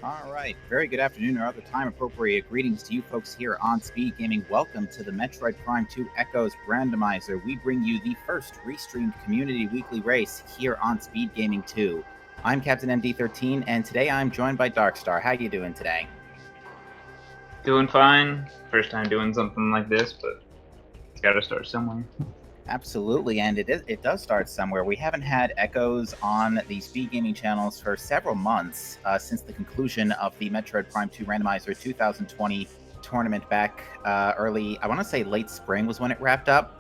All right. Very good afternoon or other time appropriate greetings to you folks here on Speed Gaming. Welcome to the Metroid Prime 2 Echoes Randomizer. We bring you the first restreamed community weekly race here on Speed Gaming 2. I'm Captain MD13, and today I'm joined by Darkstar. How you doing today? Doing fine. First time doing something like this, but it's got to start somewhere. Absolutely, and it does start somewhere. We haven't had Echoes on the Speed Gaming channels for several months since the conclusion of the Metroid Prime 2 Randomizer 2020 tournament back early, I want to say late spring was when it wrapped up.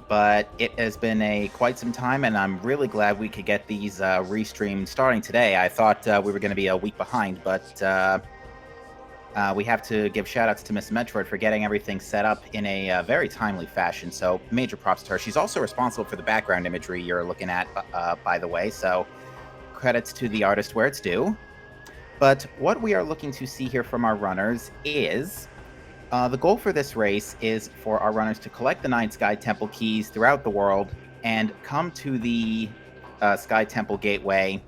But it has been quite some time, and I'm really glad we could get these restreamed starting today. I thought we were going to be a week behind, but we have to give shout-outs to Miss Metroid for getting everything set up in a very timely fashion, so major props to her. She's also responsible for the background imagery you're looking at, by the way, so credits to the artist where it's due. But what we are looking to see here from our runners is... the goal for this race is for our runners to collect the 9 Sky Temple keys throughout the world and come to the Sky Temple Gateway,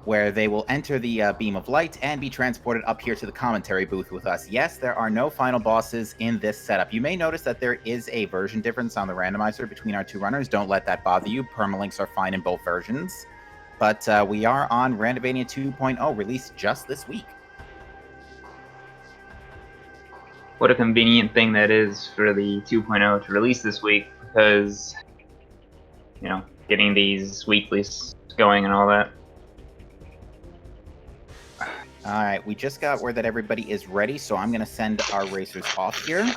where they will enter the beam of light and be transported up here to the commentary booth with us. Yes, there are no final bosses in this setup. You may notice that there is a version difference on the randomizer between our two runners. Don't let that bother you. Permalinks are fine in both versions. But we are on Randomania 2.0, released just this week. What a convenient thing that is for the 2.0 to release this week, because, you know, getting these weeklies going and all that. All right, we just got word that everybody is ready, so I'm going to send our racers off here.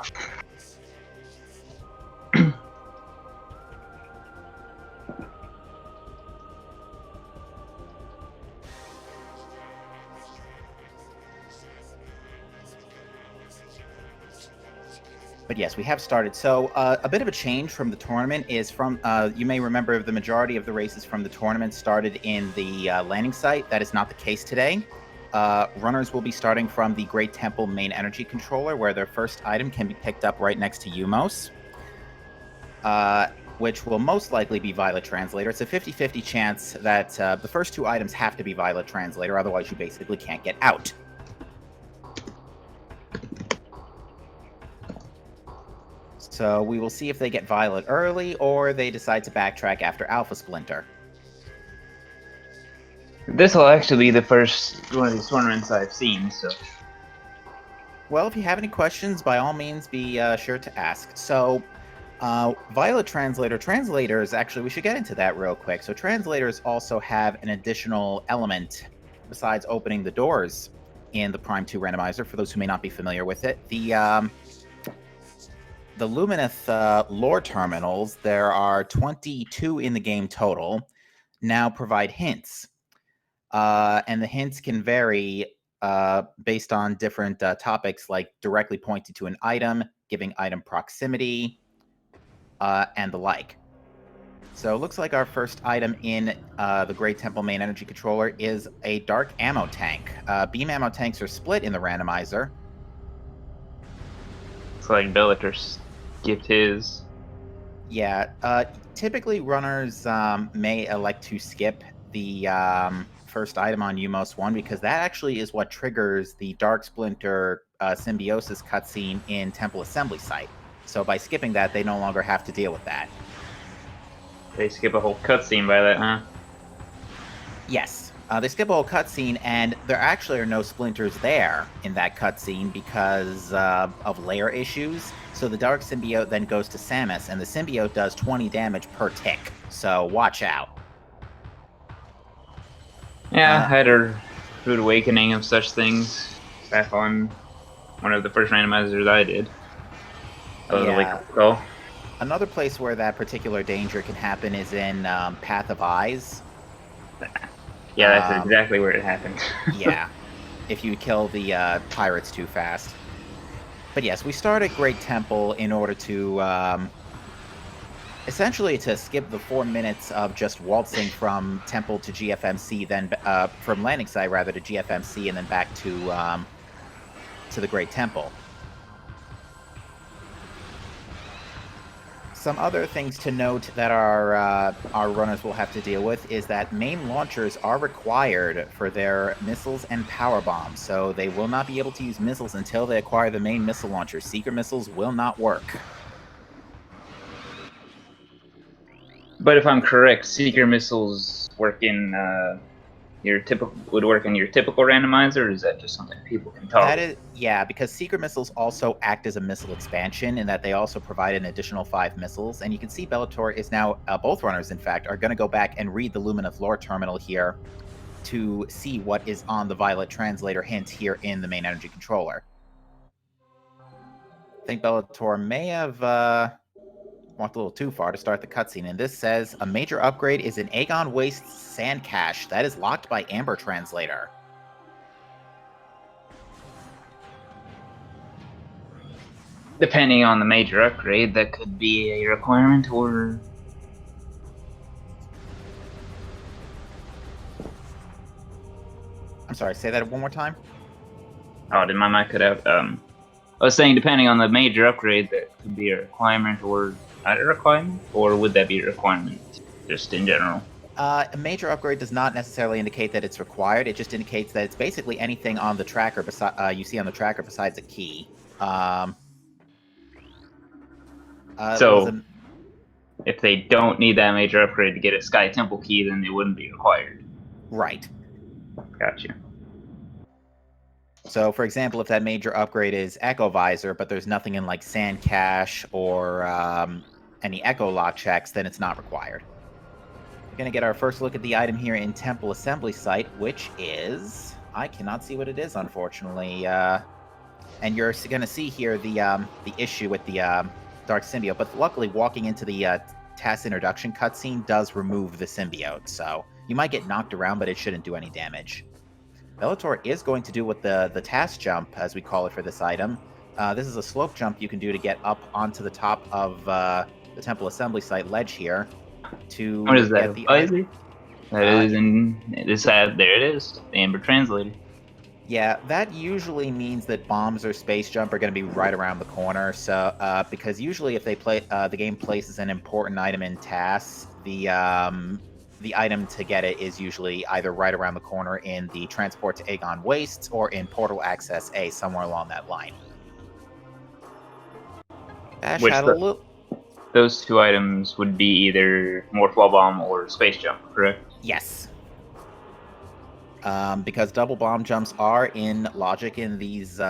But yes, we have started. So a bit of a change from the tournament is from, you may remember the majority of the races from the tournament started in the landing site. That is not the case today. Runners will be starting from the Great Temple main energy controller, where their first item can be picked up right next to Umos, which will most likely be Violet Translator. It's a 50-50 chance that the first 2 items have to be Violet Translator, otherwise you basically can't get out. So we will see if they get Violet early, or they decide to backtrack after Alpha Splinter. This will actually be the first one of these tournaments I've seen, so... Well, if you have any questions, by all means, be sure to ask. So, Violet Translators, actually, we should get into that real quick. So, Translators also have an additional element besides opening the doors in the Prime 2 Randomizer, for those who may not be familiar with it. The Lumineth lore terminals, there are 22 in the game total, now provide hints. And the hints can vary based on different topics, like directly pointing to an item, giving item proximity, and the like. So it looks like our first item in the Great Temple main energy controller is a dark ammo tank. Beam ammo tanks are split in the randomizer. It's like Bellator skipped his. Yeah, typically runners may elect to skip the first item on Umos 1, because that actually is what triggers the Dark Splinter symbiosis cutscene in Temple Assembly Site. So by skipping that, they no longer have to deal with that. They skip a whole cutscene by that, huh? Yes. They skip a whole cutscene, and there actually are no splinters there in that cutscene because of layer issues. So the Dark Symbiote then goes to Samus, and the Symbiote does 20 damage per tick. So watch out. Yeah, I had a rude awakening of such things back on one of the first randomizers I did. Yeah. Another place where that particular danger can happen is in Path of Eyes. Yeah, that's exactly where it happened. Yeah, if you kill the pirates too fast. But yes, we start at Great Temple in order to essentially to skip the 4 minutes of just waltzing from Temple to GFMC, then from landing site rather to GFMC, and then back to the Great Temple. some other things to note that our runners will have to deal with is that main launchers are required for their missiles and power bombs, so they will not be able to use missiles until they acquire the main missile launcher. Secret missiles will not work. But if I'm correct, seeker missiles work in would work in your typical randomizer, or is that just something people can toggle? That is, yeah, because secret missiles also act as a missile expansion in that they also provide an additional 5 missiles. And you can see Bellator is now, both runners, in fact, are going to go back and read the Lumineth lore terminal here to see what is on the Violet translator hint here in the main energy controller. I think Bellator may have walked a little too far to start the cutscene. And this says, a major upgrade is an Aegon Waste sand cache that is locked by Amber Translator. Depending on the major upgrade, that could be a requirement or... I'm sorry, say that one more time? Oh, did my mic cut out? I was saying depending on the major upgrade, that could be a requirement or not a requirement? Or would that be a requirement, just in general? A major upgrade does not necessarily indicate that it's required. It just indicates that it's basically anything on the tracker you see on the tracker besides a key. So, if they don't need that major upgrade to get a Sky Temple key, then it wouldn't be required. Right. Gotcha. So, for example, if that major upgrade is Echo Visor, but there's nothing in like Sand Cache or any Echo Lock checks, then it's not required. We're going to get our first look at the item here in Temple Assembly Site, which is... I cannot see what it is, unfortunately. And you're going to see here the issue with the Dark Symbiote, but luckily walking into the task introduction cutscene does remove the symbiote, so you might get knocked around, but it shouldn't do any damage. Bellator is going to do what the task jump, as we call it for this item. This is a slope jump you can do to get up onto the top of the Temple Assembly Site ledge here. To what is that? Get the item. That is in this. There it is. The Amber Translator. Yeah, that usually means that bombs or space jump are going to be right around the corner. So, because usually if they the game places an important item in tasks, the item to get it is usually either right around the corner in the Transport to Aegon Wastes or in Portal Access A, somewhere along that line. Bash had a little... Those two items would be either Morphball Bomb or Space Jump, correct? Yes. Because double bomb jumps are in logic in these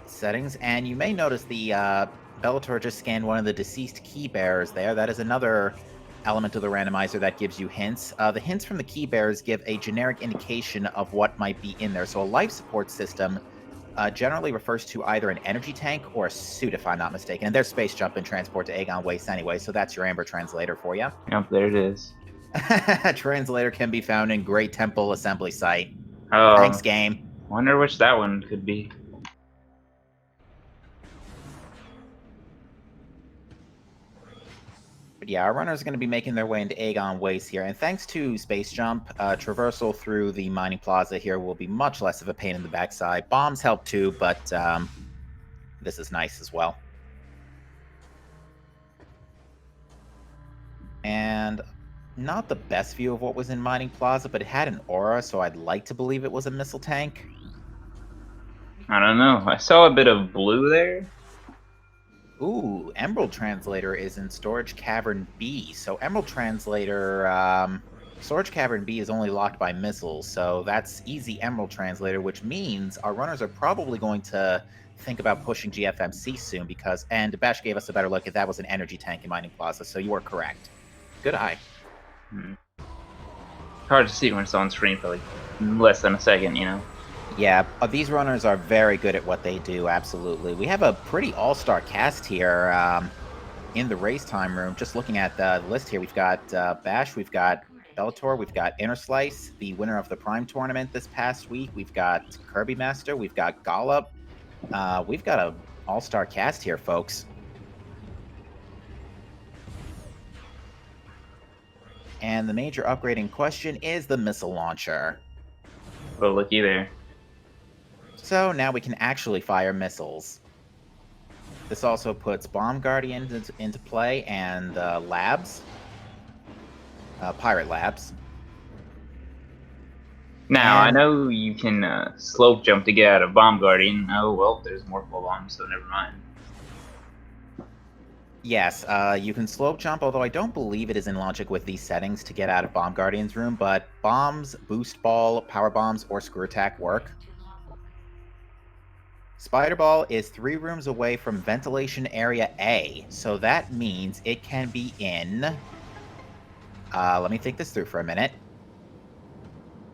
settings, and you may notice the Bellator just scanned one of the deceased key bearers there. That is another element of the randomizer that gives you hints. The hints from the key bearers give a generic indication of what might be in there. So a life support system generally refers to either an energy tank or a suit, if I'm not mistaken. And there's Space Jump and Transport to Aegon Waste anyway, so that's your Amber Translator for you. Yep, there it is. Translator can be found in Great Temple Assembly Site. Oh, thanks, game. Wonder which that one could be. But yeah, our runners are going to be making their way into Aegon Waste here, and thanks to Space Jump, traversal through the mining plaza here will be much less of a pain in the backside. Bombs help too, but this is nice as well. And not the best view of what was in Mining Plaza, but it had an aura, so I'd like to believe it was a missile tank. I don't know. I saw a bit of blue there. Ooh, Emerald Translator is in Storage Cavern B. So Emerald Translator, Storage Cavern B is only locked by missiles, so that's easy Emerald Translator, which means our runners are probably going to think about pushing GFMC soon, because, and Bash gave us a better look at that was an energy tank in Mining Plaza, so you are correct. Good eye. Hard to see when it's on screen for like less than a second, you know? Yeah, these runners are very good at what they do, absolutely. We have a pretty all-star cast here in the race time room. Just looking at the list here, we've got Bash, we've got Bellator, we've got Inner Slice, the winner of the Prime tournament this past week. We've got Kirby Master, we've got Gollop. We've got an all-star cast here, folks. And the major upgrade in question is the missile launcher. Well, looky there. So now we can actually fire missiles. This also puts Bomb Guardian into play and labs, Pirate Labs. Now, I And know you can slope jump to get out of Bomb Guardian. Oh, well, there's multiple bombs, so never mind. yes, you can slope jump, although I don't believe it is in logic with these settings to get out of Bomb Guardian's room, but bombs, boost ball, power bombs, or screw attack work. Spider Ball is 3 rooms away from ventilation area A, so that means it can be in... let me think this through for a minute.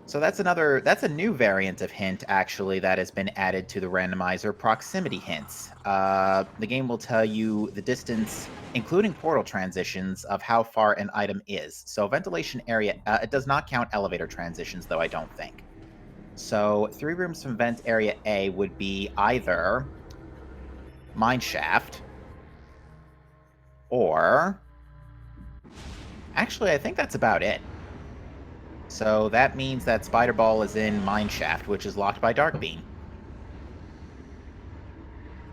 So that's a new variant of hint, actually, that has been added to the randomizer, proximity hints. The game will tell you the distance, including portal transitions, of how far an item is. So ventilation area, it does not count elevator transitions, though, I don't think. So 3 rooms from vent area A would be either mine shaft, or... Actually, I think that's about it. So that means that Spider Ball is in Mineshaft, which is locked by Dark Beam.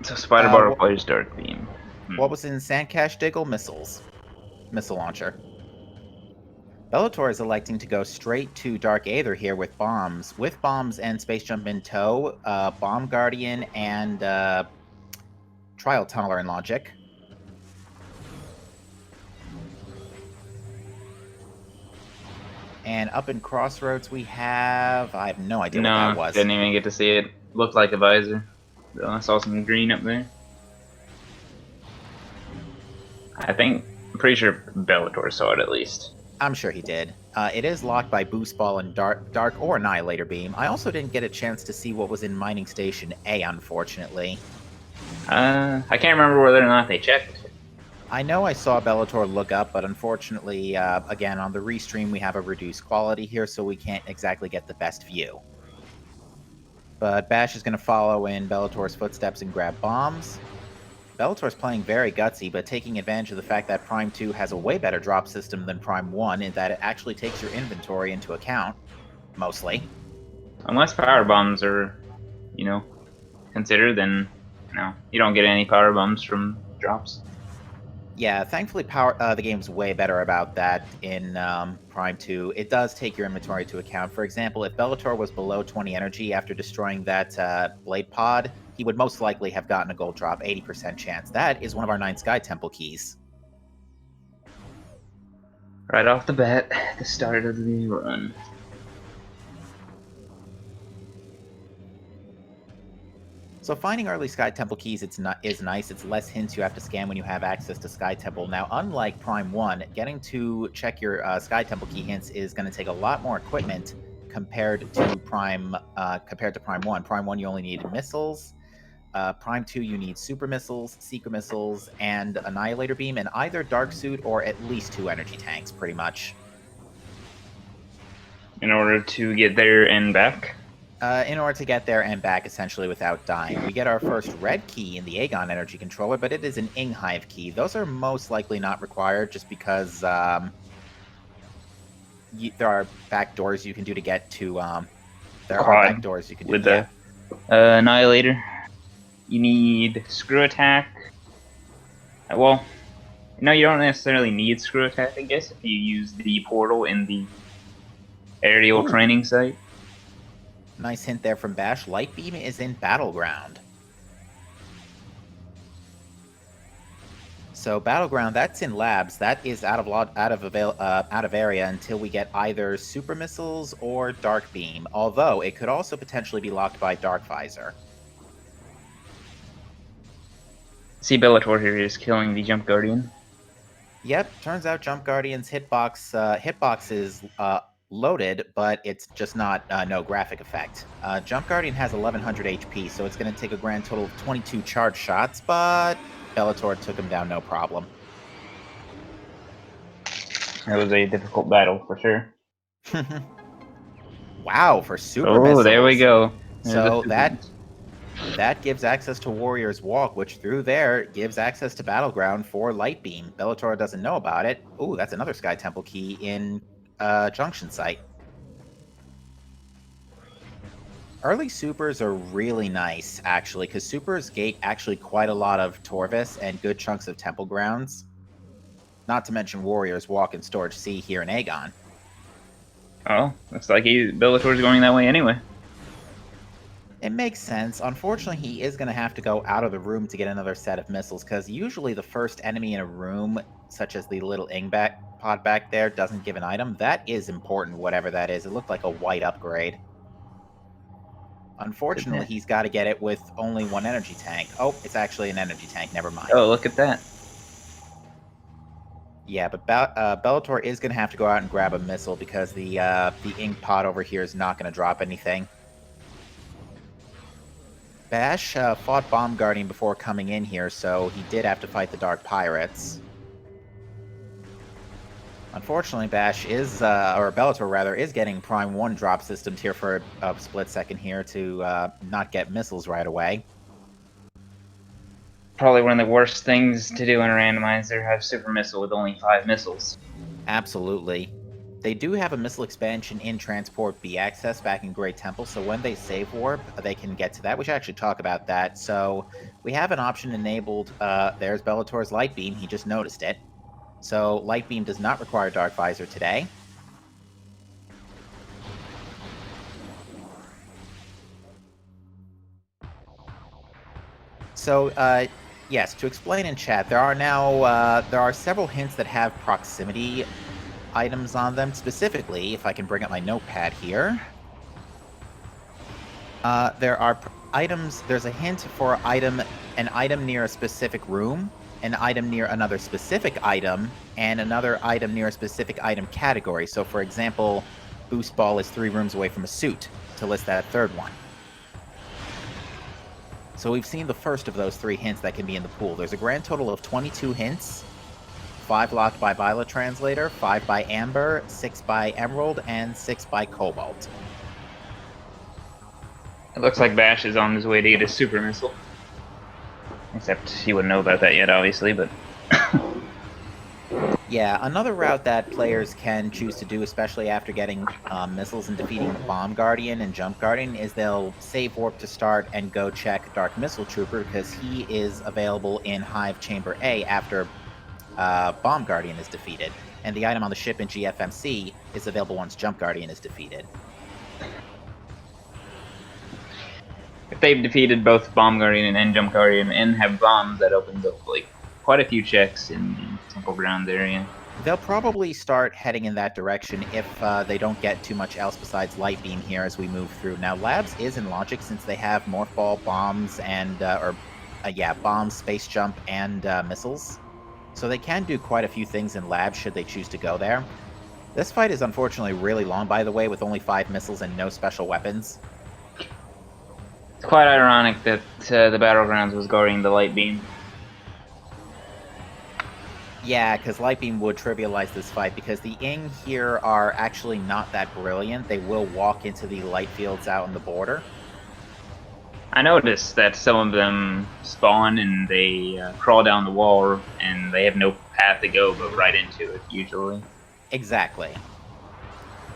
So Spider Ball requires Dark Beam. What was in Sandcash Diggle? Missiles. Missile launcher. Bellator is electing to go straight to Dark Aether here with bombs. With bombs and Space Jump in tow, Bomb Guardian and Trial Tunnel are in logic. And up in Crossroads we have... I have no idea what that was. Didn't even get to see it. Looked like a visor. I saw some green up there. I'm pretty sure Bellator saw it at least. I'm sure he did. It is locked by Boost Ball and Dark or Annihilator Beam. I also didn't get a chance to see what was in Mining Station A, unfortunately. I can't remember whether or not they checked. I know I saw Bellator look up, but unfortunately, again, on the restream, we have a reduced quality here, so we can't exactly get the best view. But Bash is going to follow in Bellator's footsteps and grab bombs. Bellator's playing very gutsy, but taking advantage of the fact that Prime 2 has a way better drop system than Prime 1, in that it actually takes your inventory into account, mostly. Unless power bombs are, considered, then, you don't get any power bombs from drops. Yeah, thankfully the game's way better about that in Prime 2. It does take your inventory into account. For example, if Bellator was below 20 energy after destroying that Blade Pod, he would most likely have gotten a gold drop, 80% chance. That is one of our 9 Sky Temple keys. Right off the bat, the start of the run. So finding early Sky Temple keys is nice. It's less hints you have to scan when you have access to Sky Temple. Now, unlike Prime 1, getting to check your Sky Temple key hints is going to take a lot more equipment compared to Prime 1. Prime 1, you only need missiles. Prime 2, you need super missiles, secret missiles, and Annihilator Beam, and either Dark Suit or at least 2 energy tanks, pretty much. In order to get there and back? In order to get there and back, essentially, without dying. We get our first red key in the Aegon Energy Controller, but it is an Inghive key. Those are most likely not required, just because there are back doors you can do to get to... there are back doors you can do. With the Annihilator. You need Screw Attack. Well, no, you don't necessarily need Screw Attack, I guess, if you use the portal in the aerial training site. Nice hint there from Bash. Light Beam is in Battleground. So Battleground, that's in labs. That is out of area until we get either Super Missiles or Dark Beam. Although it could also potentially be locked by Dark Visor. See, Bellator here is killing the Jump Guardian. Yep, turns out Jump Guardian's hitbox is loaded, but it's just not no graphic effect. Jump Guardian has 1100 HP, so it's going to take a grand total of 22 charge shots, but Bellator took him down no problem. It was a difficult battle, for sure. Wow, for super missiles. Oh, there we go. So that gives access to Warrior's Walk, which through there gives access to Battleground for Light Beam. Bellator doesn't know about it. Ooh, that's another Sky Temple key in Junction Site. Early supers are really nice, actually, because supers gate actually quite a lot of Torvis and good chunks of temple grounds. Not to mention warriors walk in Storage C here in Aegon. Oh, looks like Bellator's going that way anyway. It makes sense. Unfortunately, he is going to have to go out of the room to get another set of missiles, because usually the first enemy in a room, such as the little Ingback pod back there, doesn't give an item. That is important, whatever that is. It looked like a white upgrade. Unfortunately, he's got to get it with only one energy tank. Oh, it's actually an energy tank. Never mind. Oh, look at that. Yeah, but Bellator is going to have to go out and grab a missile because the ink pod over here is not going to drop anything. Bash fought Bomb Guardian before coming in here, so he did have to fight the Dark Pirates. Unfortunately, Bash is, or Bellator rather, is getting Prime 1 drop systems here for a split second here to not get missiles right away. Probably one of the worst things to do in a randomizer, have Super Missile with only 5 missiles. Absolutely. They do have a missile expansion in Transport B access back in Great Temple, so when they save warp, they can get to that. We should actually talk about that. So we have an option enabled. There's Bellator's Light Beam. He just noticed it. So Light Beam does not require Dark Visor today. So, yes, to explain in chat, there are several hints that have proximity items on them. Specifically, if I can bring up my notepad here, there are items. There's a hint for an item near a specific room, an item near another specific item, and another item near a specific item category. So, for example, Boost Ball is 3 rooms away from a suit, to list that third one. So we've seen the first of those 3 hints that can be in the pool. There's a grand total of 22 hints. 5 locked by Violet Translator, 5 by Amber, 6 by Emerald, and 6 by Cobalt. It looks like Bash is on his way to get his Super Missile. Except he wouldn't know about that yet, obviously, but... Yeah, another route that players can choose to do, especially after getting missiles and defeating Bomb Guardian and Jump Guardian, is they'll save warp to start and go check Dark Missile Trooper, because he is available in Hive Chamber A after Bomb Guardian is defeated. And the item on the ship in GFMC is available once Jump Guardian is defeated. If they've defeated both Bomb Guardian and Jump Guardian and have bombs, that opens up like quite a few checks in the Temple Grounds area. They'll probably start heading in that direction if they don't get too much else besides Light Beam here as we move through. Now, Labs is in logic since they have Morph Ball, bombs, and bombs, Space Jump, and missiles. So they can do quite a few things in Labs should they choose to go there. This fight is unfortunately really long, by the way, with only 5 missiles and no special weapons. It's quite ironic that the Battlegrounds was guarding the Light Beam. Yeah, because Light Beam would trivialize this fight, because the Ing here are actually not that brilliant. They will walk into the light fields out on the border. I noticed that some of them spawn and they crawl down the wall, and they have no path to go but right into it, usually. Exactly.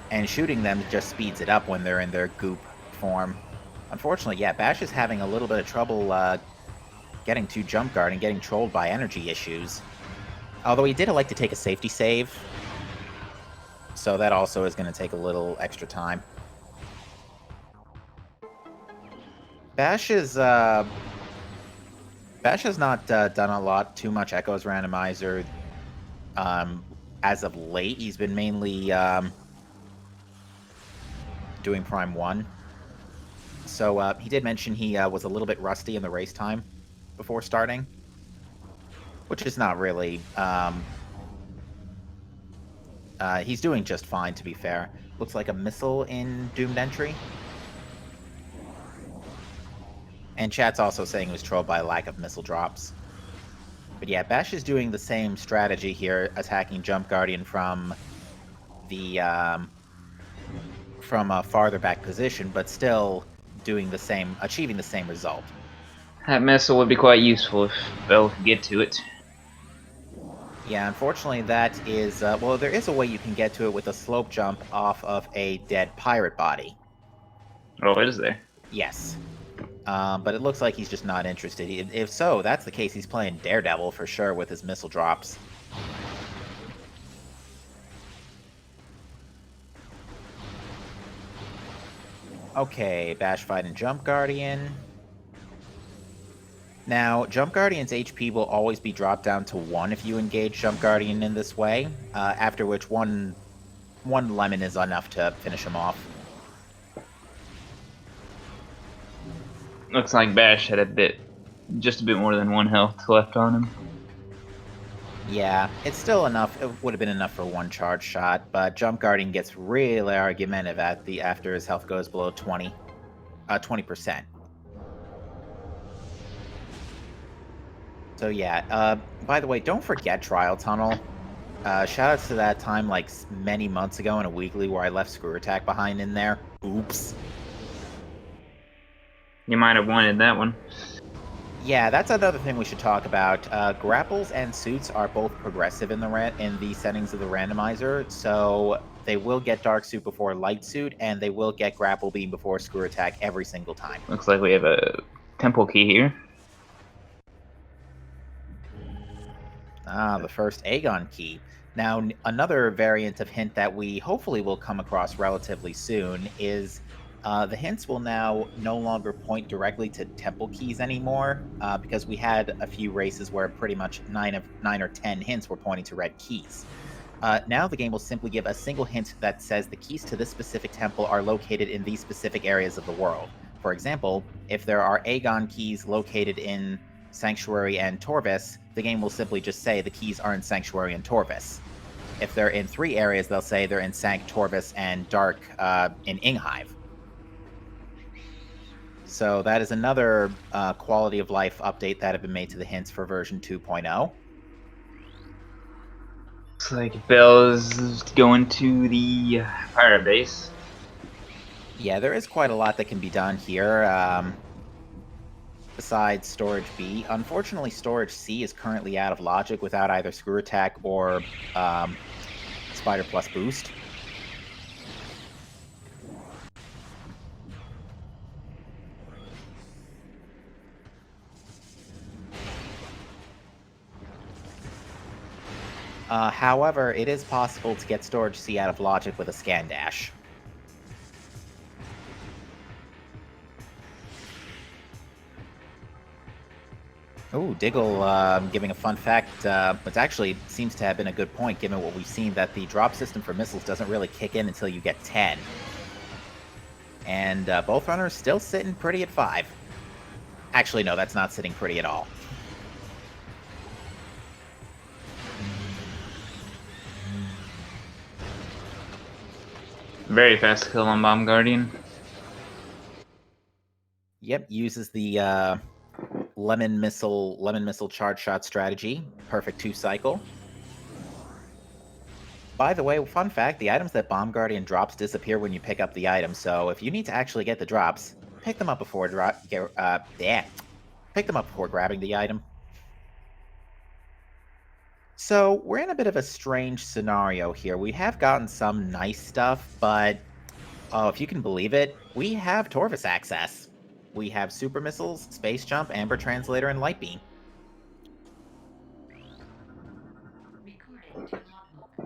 And shooting them just speeds it up when they're in their goop form. Unfortunately, yeah, Bash is having a little bit of trouble getting to Jump Guard and getting trolled by energy issues. Although he did like to take a safety save, so that also is going to take a little extra time. Bash has not done a lot, too much Echoes Randomizer as of late. He's been mainly doing Prime 1. So he did mention he was a little bit rusty in the race time before starting. Which is not really... he's doing just fine, to be fair. Looks like a missile in Doomed Entry. And chat's also saying he was trolled by a lack of missile drops. But yeah, Bash is doing the same strategy here, attacking Jump Guardian from the... from a farther back position, but still doing the same, achieving the same result. That missile would be quite useful if Bell could get to it. Yeah, unfortunately that is, well, there is a way you can get to it with a slope jump off of a dead pirate body. Oh, is there? Yes. But it looks like he's just not interested. If so, that's the case. He's playing Daredevil for sure with his missile drops. Okay, Bash Fight and Jump Guardian. Now, Jump Guardian's HP will always be dropped down to 1 if you engage Jump Guardian in this way, after which one lemon is enough to finish him off. Looks like Bash had just a bit more than 1 health left on him. Yeah, it's still enough. It would have been enough for 1 charge shot, but Jump Guardian gets really argumentative after his health goes below 20%. So yeah, by the way, don't forget Trial Tunnel. Shoutouts to that time, like, many months ago in a weekly where I left Screw Attack behind in there. Oops. You might have wanted that one. Yeah, that's another thing we should talk about. Grapples and suits are both progressive in the settings of the randomizer, so they will get Dark Suit before Light Suit, and they will get Grapple Beam before Screw Attack every single time. Looks like we have a temple key here. Ah, the first Aegon key. Now, another variant of hint that we hopefully will come across relatively soon is the hints will now no longer point directly to temple keys anymore, because we had a few races where pretty much 9 or 10 hints were pointing to red keys. Now the game will simply give a single hint that says the keys to this specific temple are located in these specific areas of the world. For example, if there are Aegon keys located in Sanctuary and Torvis, the game will simply just say the keys are in Sanctuary and Torvis. If they're in 3 areas, they'll say they're in Sanct, Torvis, and Dark in Inghive. So that is another quality of life update that have been made to the hints for version 2.0. Looks like Bell's going to the pirate base. Yeah, there is quite a lot that can be done here. Besides Storage B. Unfortunately, Storage C is currently out of logic without either Screw Attack or Spider Plus Boost. However, it is possible to get Storage C out of logic with a Scan Dash. Oh, Diggle giving a fun fact, which actually seems to have been a good point given what we've seen, that the drop system for missiles doesn't really kick in until you get 10. And both runners still sitting pretty at 5. Actually, no, that's not sitting pretty at all. Very fast kill on Bomb Guardian. Yep, uses the lemon missile charge shot strategy. Perfect 2 cycle. By the way, fun fact, the items that Bomb Guardian drops disappear when you pick up the item, so if you need to actually get the drops, pick them up before pick them up before grabbing the item. So, we're in a bit of a strange scenario here. We have gotten some nice stuff, but oh, if you can believe it, we have Torvis access. We have Super Missiles, Space Jump, Amber Translator, and Light Beam.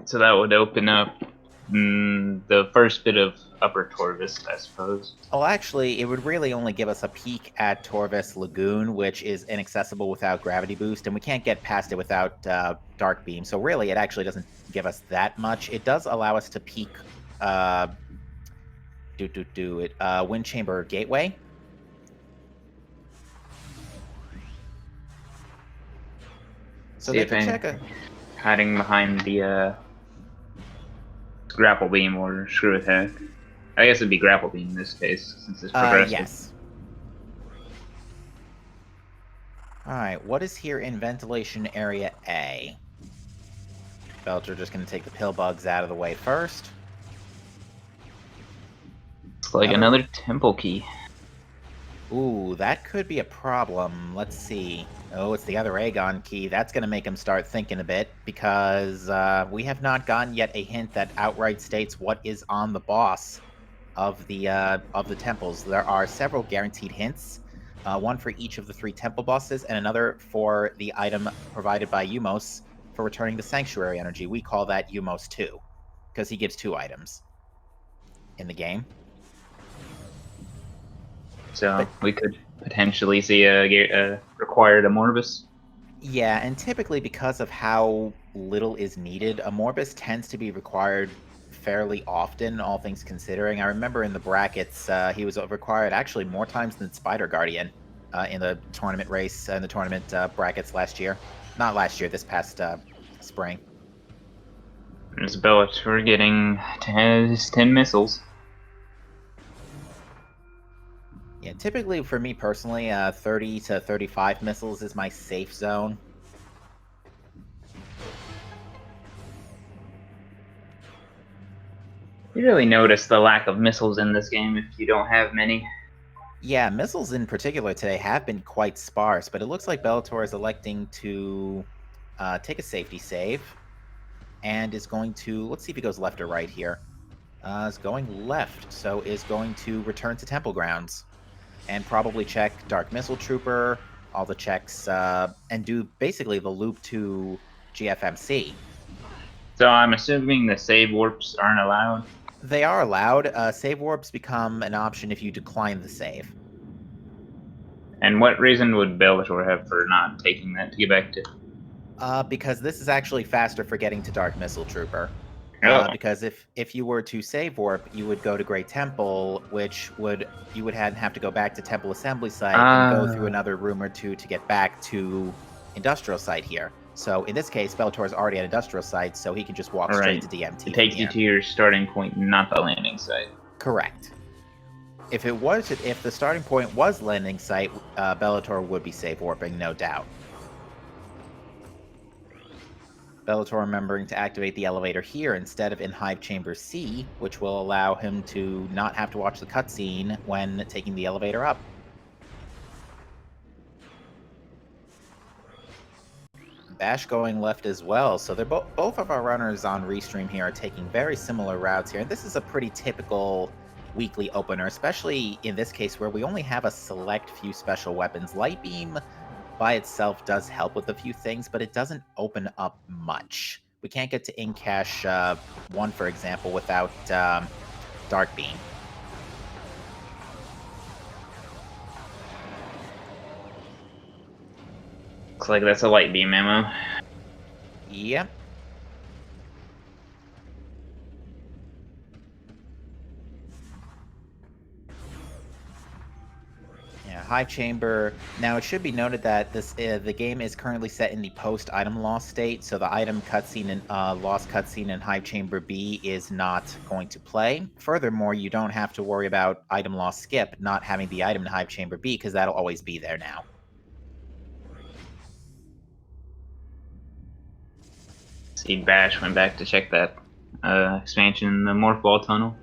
So that would open up the first bit of Upper Torvis, I suppose. Well, actually, it would really only give us a peek at Torvis Lagoon, which is inaccessible without Gravity Boost, and we can't get past it without Dark Beam. So really, it actually doesn't give us that much. It does allow us to peek Wind Chamber Gateway. So they can check a... hiding behind the Grapple Beam or Screw Attack. I guess it'd be Grapple Beam in this case, since it's progressive. Yes. Alright, what is here in Ventilation Area A? Belcher just going to take the pill bugs out of the way first. It's like another temple key. Ooh, that could be a problem. Let's see. Oh, it's the other Aegon key. That's going to make him start thinking a bit, because we have not gotten yet a hint that outright states what is on the boss of the temples. There are several guaranteed hints, one for each of the 3 temple bosses, and another for the item provided by Umos for returning the sanctuary energy. We call that Umos 2, because he gives 2 items in the game. So we could potentially see a required Amorbus. Yeah, and typically because of how little is needed, a Morbus tends to be required fairly often, all things considering. I remember in the brackets, he was required actually more times than Spider Guardian in the tournament race, in the tournament brackets last year. Not last year, this past spring. There's Bellator getting 10 missiles. Yeah, typically for me personally, 30 to 35 missiles is my safe zone. You really notice the lack of missiles in this game if you don't have many. Yeah, missiles in particular today have been quite sparse, but it looks like Bellator is electing to take a safety save and is going to, let's see if he goes left or right here. Is going left, so is going to return to Temple Grounds and probably check Dark Missile Trooper, all the checks, and do basically the loop to GFMC. So I'm assuming the save warps aren't allowed. They are allowed. Save warps become an option if you decline the save. And what reason would Bellator have for not taking that to get back to? Because this is actually faster for getting to Dark Missile Trooper. Oh. Because if you were to save warp, you would go to Great Temple, which you would have to go back to Temple Assembly Site and go through another room or two to get back to Industrial Site here. So in this case, Bellator is already at Industrial Site, so he can just walk straight to DMT. It takes you to your starting point, not the landing site. Correct. If the starting point was landing site, Bellator would be save warping, no doubt. Bellator remembering to activate the elevator here instead of in Hive Chamber C, which will allow him to not have to watch the cutscene when taking the elevator up. Bash going left as well, so they're both of our runners on Restream here are taking very similar routes here, and this is a pretty typical weekly opener, especially in this case where we only have a select few special weapons. Light Beam by itself does help with a few things, but it doesn't open up much. We can't get to Incash 1, for example, without Dark Beam. Looks like that's a Light Beam ammo. Yep. Hive Chamber. Now, it should be noted that the game is currently set in the post-item loss state, so the item cutscene and lost cutscene in Hive Chamber B is not going to play. Furthermore, you don't have to worry about item loss skip not having the item in Hive Chamber B, because that'll always be there now. See, Bash went back to check that expansion in the Morph Ball Tunnel.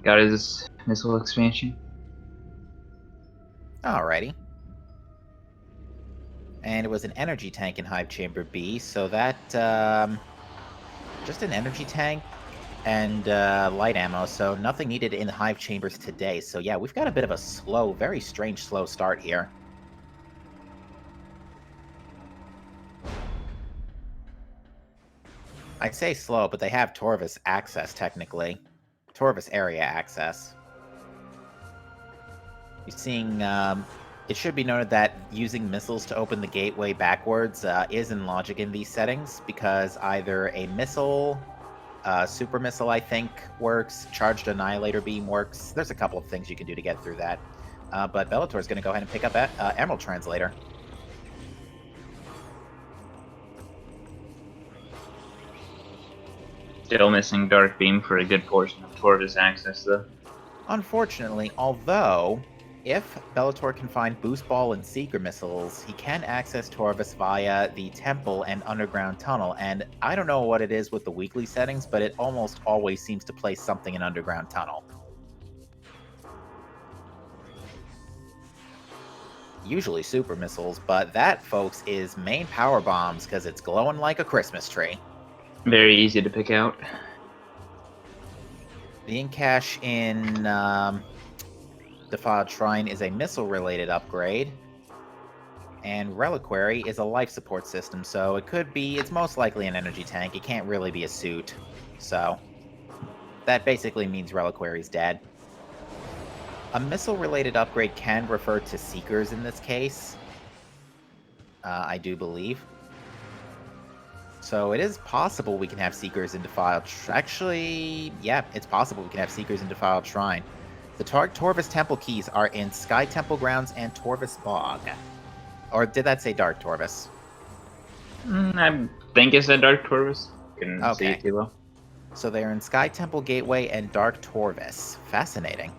Got his missile expansion. Alrighty. And it was an energy tank in Hive Chamber B, so that, just an energy tank and light ammo, so nothing needed in the Hive Chambers today. So yeah, we've got a bit of a slow, very strange slow start here. I say slow, but they have Torvus access, technically. Torvus area access. You're seeing, it should be noted that using missiles to open the gateway backwards is in logic in these settings, because either a missile, super missile I think works, charged annihilator beam works. There's a couple of things you can do to get through that. But Bellator is going to go ahead and pick up Emerald Translator. Still missing Dark Beam for a good portion of Torvus access, though. Unfortunately, although if Bellator can find Boost Ball and Seeker missiles, he can access Torvus via the Temple and Underground Tunnel, and I don't know what it is with the weekly settings, but it almost always seems to place something in Underground Tunnel. Usually super missiles, but that, folks, is main power bombs, because it's glowing like a Christmas tree. Very easy to pick out. The ink cache in Defiled Shrine is a missile-related upgrade, and Reliquary is a life support system, so it's most likely an energy tank. It can't really be a suit, so that basically means Reliquary's dead. A missile-related upgrade can refer to Seekers in this case, I do believe. So it is possible we can have Seekers in Defiled... Actually, yeah, it's possible we can have Seekers in Defiled Shrine. The Torvus Temple keys are in Sky Temple Grounds and Torvus Bog. Or did that say Dark Torvus? I think it's a Dark Torvus. Couldn't see Okay. it too well. So they're in Sky Temple Gateway and Dark Torvus. Fascinating.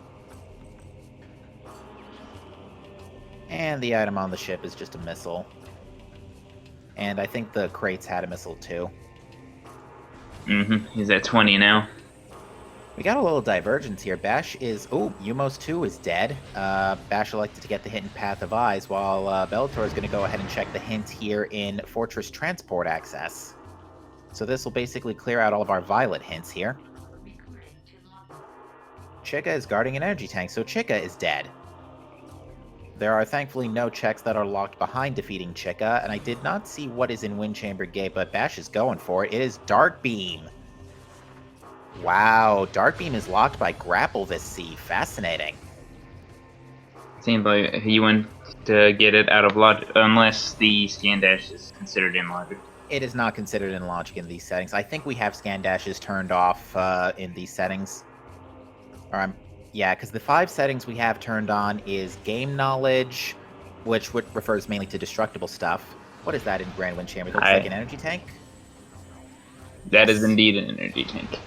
And the item on the ship is just a missile. And I think the crates had a missile too. He's at 20 now. We got a little divergence here. Bash is... Oh, Umos 2 is dead. Bash elected to get the hint in Path of Eyes, while Bellator is going to go ahead and check the hint here in Fortress Transport Access. So this will basically clear out all of our Violet hints here. Chica is guarding an energy tank, so Chica is dead. There are thankfully no checks that are locked behind defeating Chica, and I did not see what is in Windchamber Gate, but Bash is going for it. It is Dark Beam. Wow, Dark Beam is locked by Grapple this sea. Fascinating. Seems like he went to get it out of logic, unless the scan dash is considered in logic. It is not considered in logic in these settings. I think we have scan dashes turned off in these settings. Or yeah, because the 5 settings we have turned on is Game Knowledge, which refers mainly to destructible stuff. What is that in Grand Windchamber? It looks like an energy tank? That is indeed an energy tank.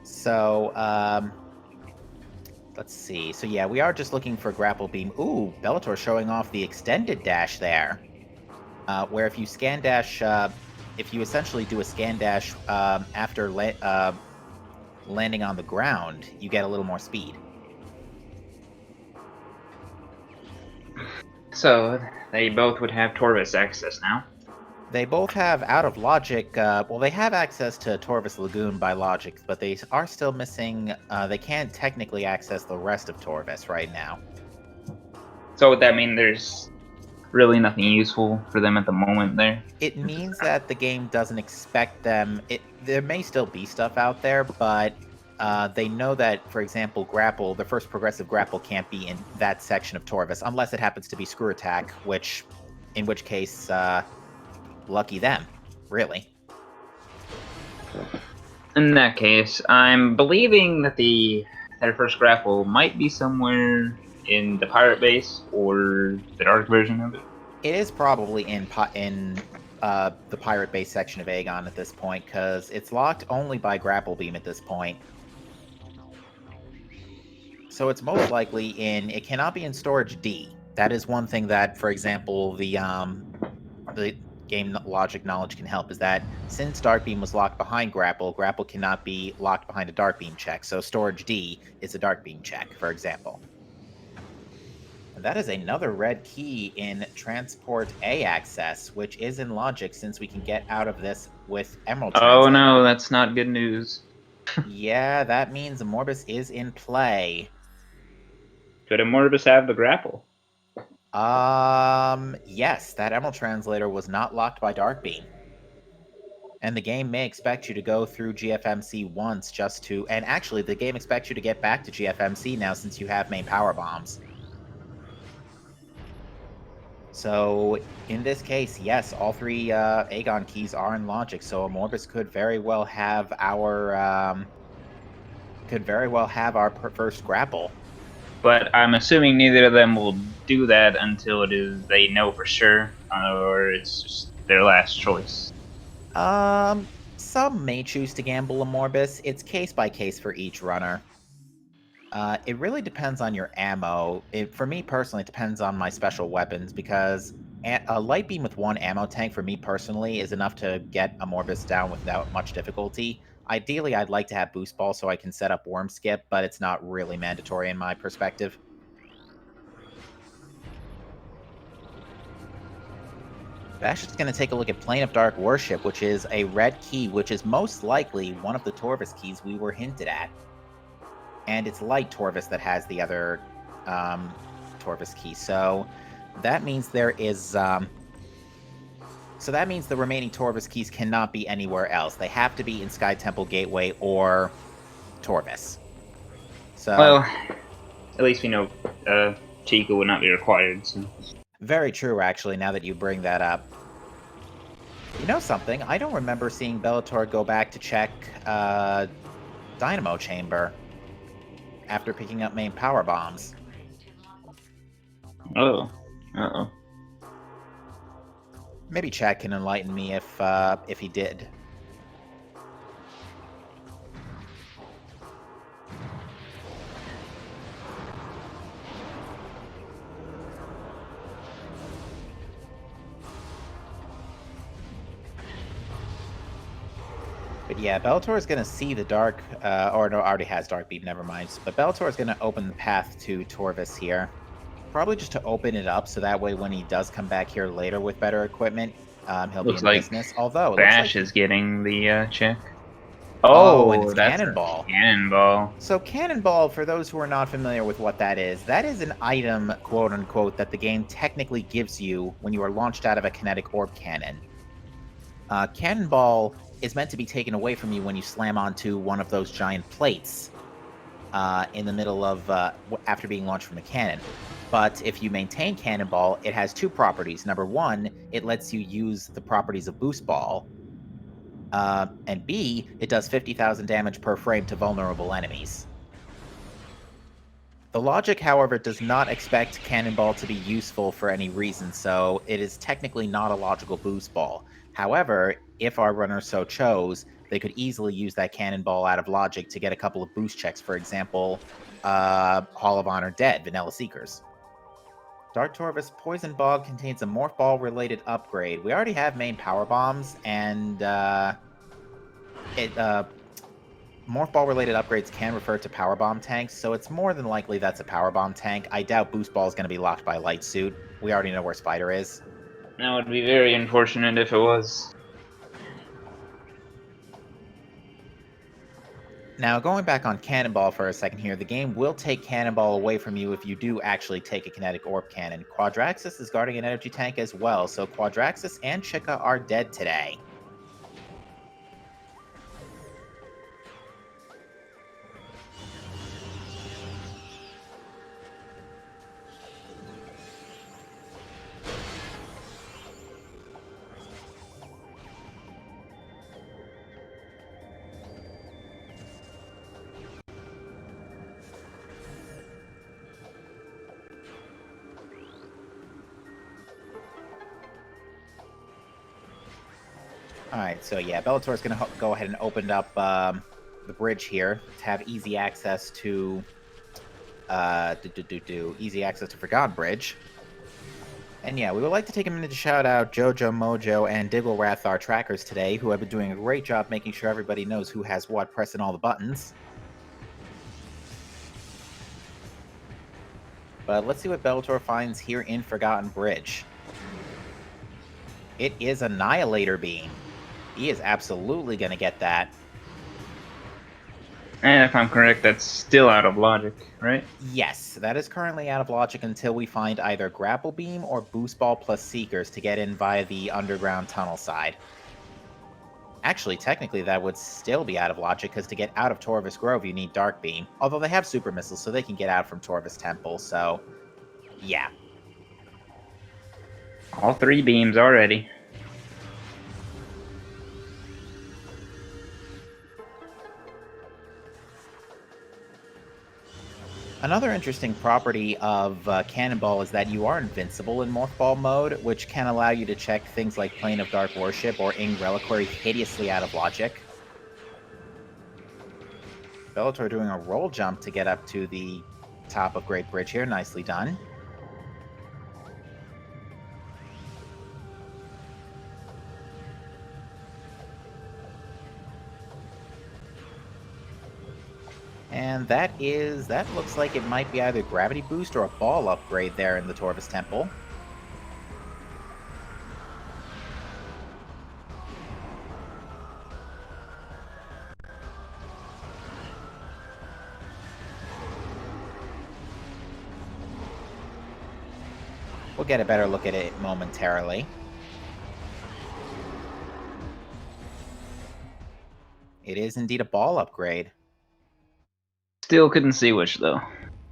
So, let's see. So yeah, we are just looking for Grapple Beam. Ooh, Bellator showing off the extended dash there. Where if you scan dash, if you essentially do a scan dash after landing on the ground, you get a little more speed. So, they both would have Torvus access now. They both have, out of logic, well, they have access to Torvus Lagoon by logic, but they are still missing, they can't technically access the rest of Torvus right now. So would that mean there's really nothing useful for them at the moment there? It means that the game doesn't expect them, there may still be stuff out there, but they know that, for example, Grapple, the first progressive Grapple can't be in that section of Torvus, unless it happens to be Screw Attack, in which case, lucky them, really. In that case, I'm believing that their first grapple might be somewhere in the pirate base or the dark version of it. It is probably in the pirate base section of Aegon at this point, because it's locked only by Grapple Beam at this point. So it's most likely it cannot be in Storage D. That is one thing that, for example, the game logic knowledge can help, is that since Dark Beam was locked behind Grapple cannot be locked behind a Dark Beam check, so Storage D is a Dark Beam check, for example. And that is another red key in Transport A access, which is in logic since we can get out of this with Emerald Translator. Oh no, that's not good news. Yeah, that means Morbus is in play. Could a Morbus have the grapple? Yes, that Emerald Translator was not locked by Dark Beam. And the game may expect you to go through GFMC once just to... And actually, the game expects you to get back to GFMC now since you have main power bombs. So, in this case, yes, all 3 Aegon keys are in logic, so Morbus could very well have our... first grapple. But I'm assuming neither of them will do that until they know for sure, or it's just their last choice. Some may choose to gamble a Morbus. It's case by case for each runner. It really depends on your ammo. For me personally, it depends on my special weapons, because a light beam with 1 ammo tank for me personally is enough to get a Morbus down without much difficulty. Ideally, I'd like to have Boost Ball so I can set up Worm Skip, but it's not really mandatory in my perspective. Bash is going to take a look at Plane of Dark Worship, which is a red key, which is most likely one of the Torvus keys we were hinted at. And it's light Torvus that has the other Torvus key. So that means there is... so that means the remaining Torvus keys cannot be anywhere else. They have to be in Sky Temple Gateway or Torvus. So... Well, at least we know Chica would not be required, so... Very true, actually, now that you bring that up. You know something? I don't remember seeing Bellator go back to check Dynamo Chamber after picking up main power bombs. Oh. Uh-oh. Maybe Chad can enlighten me if he did. But yeah, Bellator is going to see the Dark, or no, already has Dark Beam, never mind. But Bellator is going to open the path to Torvus here. Probably just to open it up, so that way when he does come back here later with better equipment, he'll Looks be in like business. Although, Bash is getting the check. Oh, and it's that's Cannonball. Cannonball. So Cannonball, for those who are not familiar with what that is an item, quote-unquote, that the game technically gives you when you are launched out of a kinetic orb cannon. Cannonball is meant to be taken away from you when you slam onto one of those giant plates in the middle of, after being launched from a cannon. But if you maintain Cannonball, it has two properties. Number one, it lets you use the properties of Boost Ball. And B, it does 50,000 damage per frame to vulnerable enemies. The logic, however, does not expect Cannonball to be useful for any reason, so it is technically not a logical boost ball. However, if our runner so chose, they could easily use that Cannonball out of logic to get a couple of boost checks, for example, Hall of Honor Dead, Vanilla Seekers. Dark Torvus Poison Bog contains a Morph Ball related upgrade. We already have main power bombs, and Morph Ball related upgrades can refer to power bomb tanks, so it's more than likely that's a power bomb tank. I doubt Boost Ball is going to be locked by Light Suit. We already know where Spider is. That would be very unfortunate if it was. Now, going back on Cannonball for a second here, the game will take Cannonball away from you if you do actually take a kinetic orb cannon. Quadraxis is guarding an energy tank as well, so Quadraxis and Chica are dead today. Alright, so yeah, Bellator's going to go ahead and open up the bridge here to have easy access to easy access to Forgotten Bridge. And yeah, we would like to take a minute to shout out Jojo Mojo and Digglewrath, our trackers today, who have been doing a great job making sure everybody knows who has what, pressing all the buttons. But let's see what Bellator finds here in Forgotten Bridge. It is Annihilator Beam. He is absolutely going to get that. And if I'm correct, that's still out of logic, right? Yes, that is currently out of logic until we find either Grapple Beam or Boost Ball plus Seekers to get in via the underground tunnel side. Actually, technically, that would still be out of logic, because to get out of Torvus Grove, you need Dark Beam. Although they have Super Missiles, so they can get out from Torvus Temple, so... yeah. All three beams already. Another interesting property of Cannonball is that you are invincible in Morph Ball mode, which can allow you to check things like Plane of Dark Worship or Ing Reliquary hideously out of logic. Bellator doing a roll jump to get up to the top of Great Bridge here. Nicely done. And that looks like it might be either Gravity Boost or a Ball upgrade there in the Torvus Temple. We'll get a better look at it momentarily. It is indeed a ball upgrade. Still couldn't see which, though.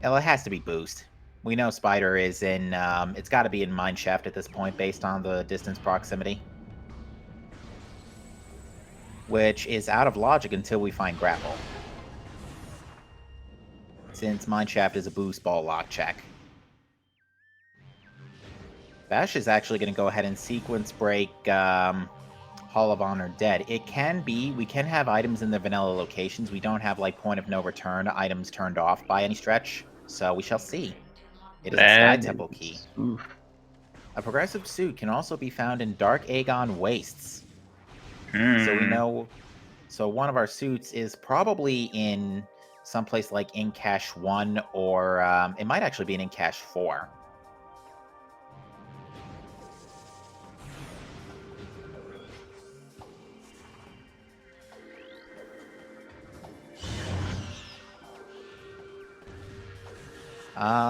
Well, it has to be boost. We know Spider is in, it's got to be in Mineshaft at this point based on the distance proximity. Which is out of logic until we find Grapple. Since Mineshaft is a boost ball lock check. Bash is actually going to go ahead and sequence break Hall of Honor Dead. It can be, we can have items in the vanilla locations. We don't have, like, point of no return items turned off by any stretch. So we shall see. It is a Sky Temple key. Oof. A progressive suit can also be found in Dark Aegon Wastes. Hmm. So we know... So one of our suits is probably in someplace like in Cache 1, or it might actually be in Cache 4.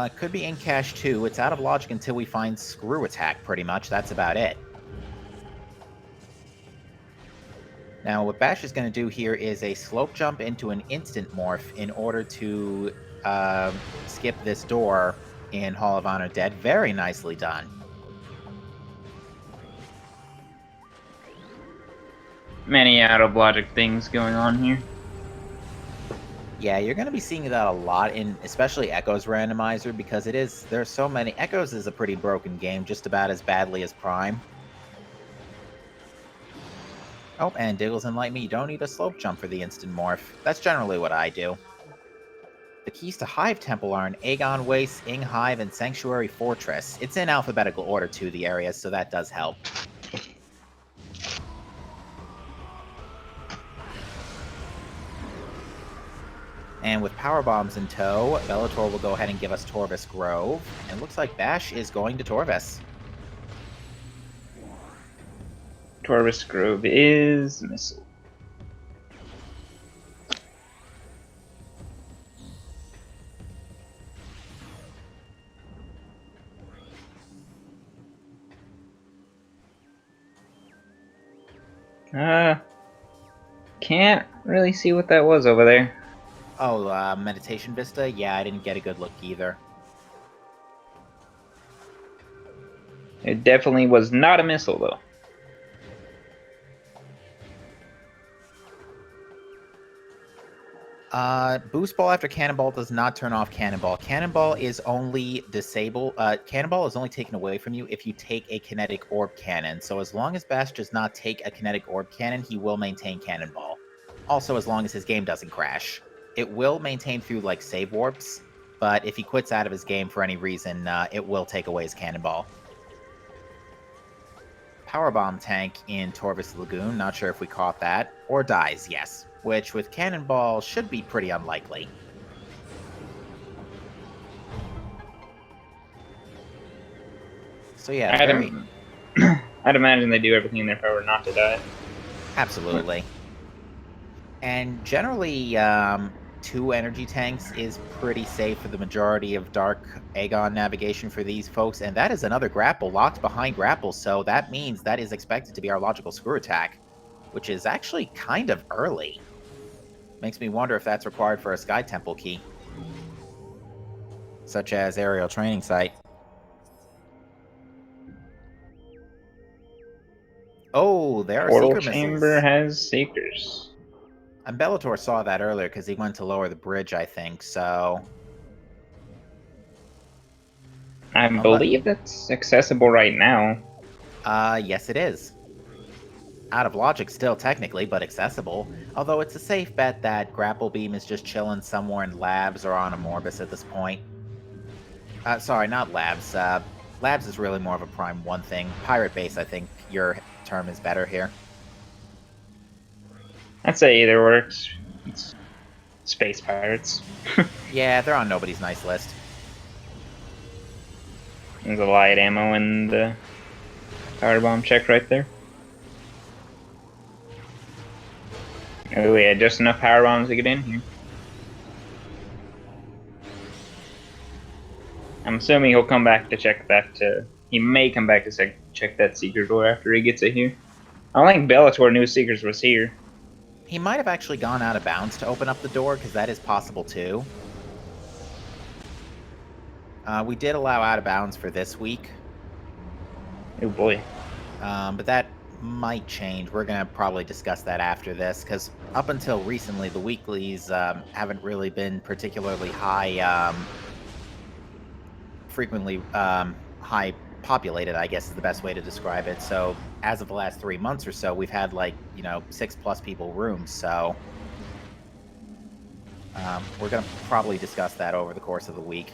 It could be in Cache 2. It's out of logic until we find Screw Attack, pretty much. That's about it. Now, what Bash is going to do here is a slope jump into an instant morph in order to skip this door in Hall of Honor Dead. Very nicely done. Many out of logic things going on here. Yeah, you're going to be seeing that a lot in especially Echo's randomizer because there's so many. Echo's is a pretty broken game, just about as badly as Prime. Oh, and Diggles Enlighten Me, you don't need a slope jump for the instant morph. That's generally what I do. The keys to Hive Temple are in Aegon Waste, Ing Hive, and Sanctuary Fortress. It's in alphabetical order too, the areas, so that does help. And with power bombs in tow, Bellator will go ahead and give us Torvus Grove. And it looks like Bash is going to Torvus. Torvus Grove is missile. Can't really see what that was over there. Oh, Meditation Vista? Yeah, I didn't get a good look either. It definitely was not a missile, though. Boost Ball after Cannonball does not turn off Cannonball. Cannonball is only disabled. Cannonball is only taken away from you if you take a Kinetic Orb Cannon. So as long as Bash does not take a Kinetic Orb Cannon, he will maintain Cannonball. Also, as long as his game doesn't crash. It will maintain through, like, save warps, but if he quits out of his game for any reason, it will take away his Cannonball. Powerbomb tank in Torvus Lagoon, not sure if we caught that. Or dies, yes. Which, with Cannonball, should be pretty unlikely. So yeah, I'd imagine they do everything in their power not to die. Absolutely. And generally, 2 energy tanks is pretty safe for the majority of Dark Aegon navigation for these folks, and that is another grapple locked behind grapple, so that means that is expected to be our logical screw attack, which is actually kind of early. Makes me wonder if that's required for a Sky Temple key, such as Aerial Training Site. Oh, there are Portal secret chamber missiles. has Seekers. And Bellator saw that earlier because he went to lower the bridge, I think, so... I believe that's accessible right now. Yes it is. Out of logic still, technically, but accessible. Although it's a safe bet that Grapple Beam is just chilling somewhere in Labs or on Amorbus at this point. Sorry, not Labs. Labs is really more of a Prime 1 thing. Pirate Base, I think your term is better here. I'd say either works. It's Space Pirates. Yeah, they're on nobody's nice list. There's a light ammo and the power bomb check right there. Oh, we had just enough power bombs to get in here. I'm assuming he'll come back to check that He may come back to check that secret door after he gets it here. I don't think Bellator knew Seekers was here. He might have actually gone out of bounds to open up the door, because that is possible too. We did allow out of bounds for this week. Oh boy. But that might change. We're going to probably discuss that after this, because up until recently, the weeklies haven't really been particularly high, frequently high populated, I guess is the best way to describe it. So as of the last 3 months or so, we've had 6+ people rooms. So we're going to probably discuss that over the course of the week.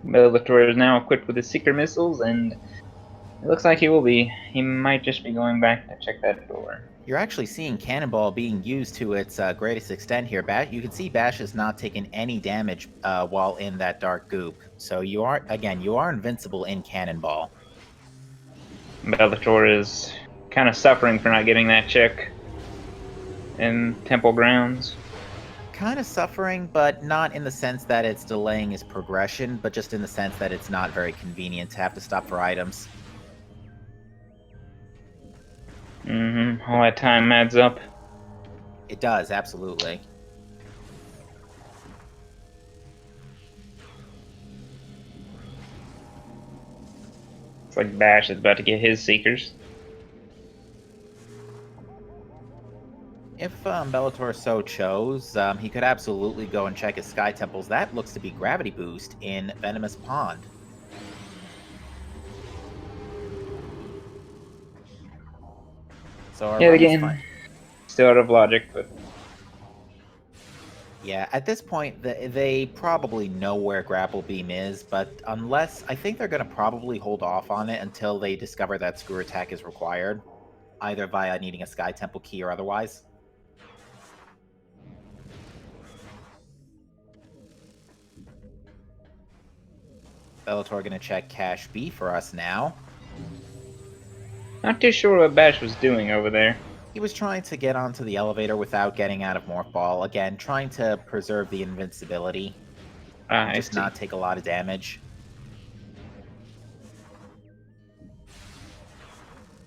Bellator is now equipped with his Seeker missiles, and it looks like he will be. He might just be going back to check that door. You're actually seeing Cannonball being used to its greatest extent here. You can see Bash has not taken any damage while in that dark goop. So you are invincible in Cannonball. Bellator is kind of suffering for not getting that check in Temple Grounds. Kind of suffering, but not in the sense that it's delaying his progression, but just in the sense that it's not very convenient to have to stop for items. All that time adds up. It does, absolutely. It's like Bash is about to get his Seekers. If Bellator so chose, he could absolutely go and check his Sky Temples. That looks to be Gravity Boost in Venomous Pond. So yeah, again, still out of logic, but... Yeah, at this point, they probably know where Grapple Beam is, but I think they're going to probably hold off on it until they discover that Screw Attack is required, either via needing a Sky Temple key or otherwise. Bellator going to check Cache B for us now. Not too sure what Bash was doing over there. He was trying to get onto the elevator without getting out of Morph Ball. Again, trying to preserve the invincibility. Just not take a lot of damage.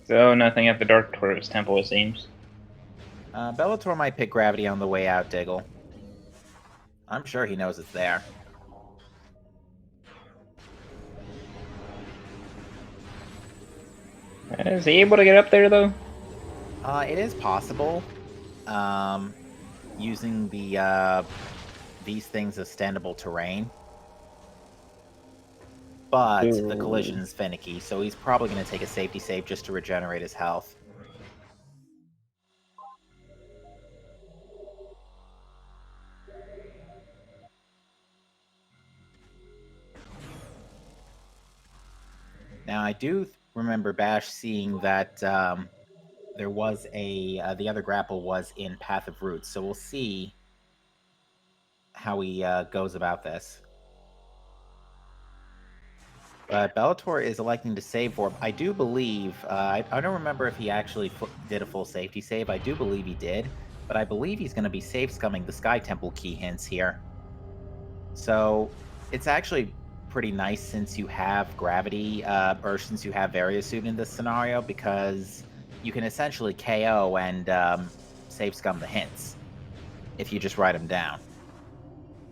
So, nothing at the Dark Tortoise Temple, it seems. Bellator might pick Gravity on the way out, Diggle. I'm sure he knows it's there. Is he able to get up there, though? It is possible. Using these things as standable terrain. But the collision is finicky, so he's probably going to take a safety save just to regenerate his health. Now, I do remember Bash seeing that there was the other grapple was in Path of Roots, so we'll see how he goes about this. But Bellator is electing to save Warp. I do believe, I don't remember if he actually did a full safety save. I do believe he did, but I believe he's going to be safe scumming the Sky Temple key hints here. So it's actually pretty nice since you have Gravity, or since you have Variasuit in this scenario, because you can essentially KO and save scum the hints if you just write them down.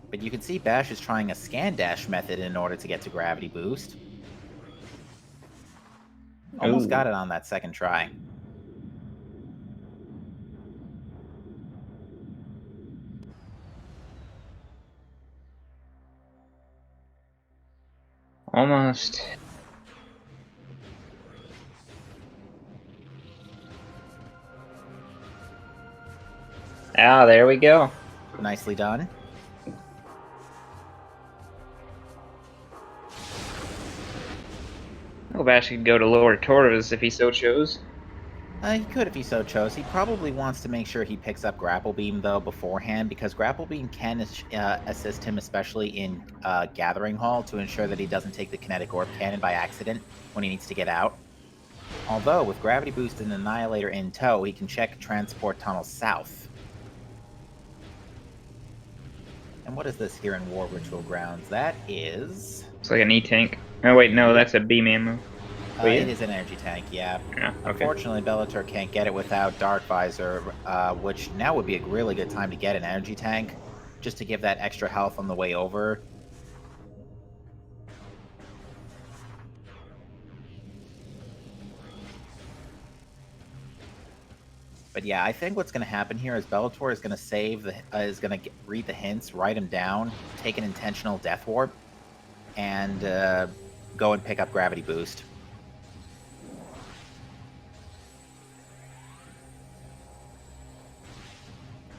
But you can see Bash is trying a scan dash method in order to get to Gravity Boost. Almost got it on that second try. Almost. Ah, there we go. Nicely done. Oh, Bash could go to Lower Tortoise if he so chose. He could if he so chose. He probably wants to make sure he picks up Grapple Beam, though, beforehand, because Grapple Beam can assist him, especially in Gathering Hall, to ensure that he doesn't take the Kinetic Orb Cannon by accident when he needs to get out. Although, with Gravity Boost and Annihilator in tow, he can check Transport Tunnel South. And what is this here in War Ritual Grounds? That is... It's like an E-tank. Oh wait, no, Yep. that's a beam ammo. Wait, It is an energy tank, yeah. yeah, okay. Unfortunately, Bellator can't get it without Dark Visor, which now would be a really good time to get an energy tank, just to give that extra health on the way over. But yeah, I think what's going to happen here is Bellator is going to read the hints, write them down, take an intentional death warp, and go and pick up gravity boost.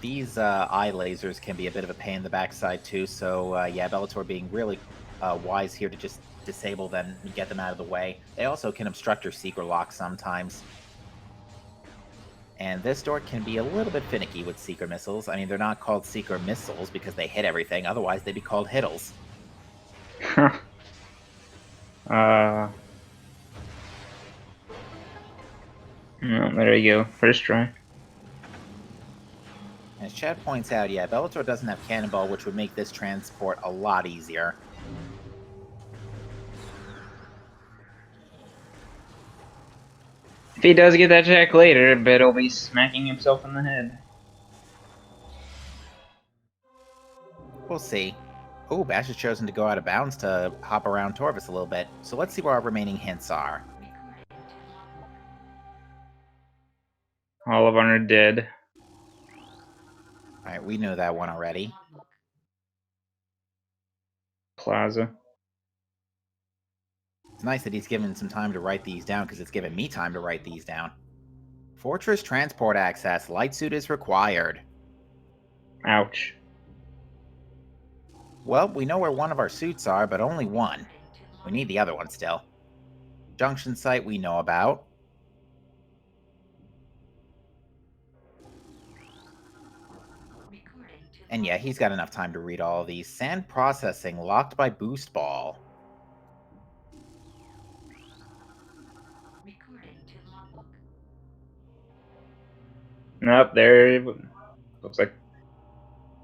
These eye lasers can be a bit of a pain in the backside too, so yeah, Bellator being really wise here to just disable them and get them out of the way. They also can obstruct your secret lock sometimes. And this door can be a little bit finicky with Seeker missiles. I mean, they're not called Seeker missiles because they hit everything. Otherwise, they'd be called Hiddles. No, there you go. First try. As Chad points out, yeah, Bellator doesn't have Cannonball, which would make this transport a lot easier. If he does get that jack later, I bet he'll be smacking himself in the head. We'll see. Oh, Bash has chosen to go out of bounds to hop around Torvis a little bit. So let's see where our remaining hints are. All of them are dead. Alright, we knew that one already. Plaza. It's nice that he's given some time to write these down, because it's given me time to write these down. Fortress transport access. Light suit is required. Ouch. Well, we know where one of our suits are, but only one. We need the other one still. Junction site we know about. And yeah, he's got enough time to read all of these. Sand processing, locked by boost ball. Nope, there looks like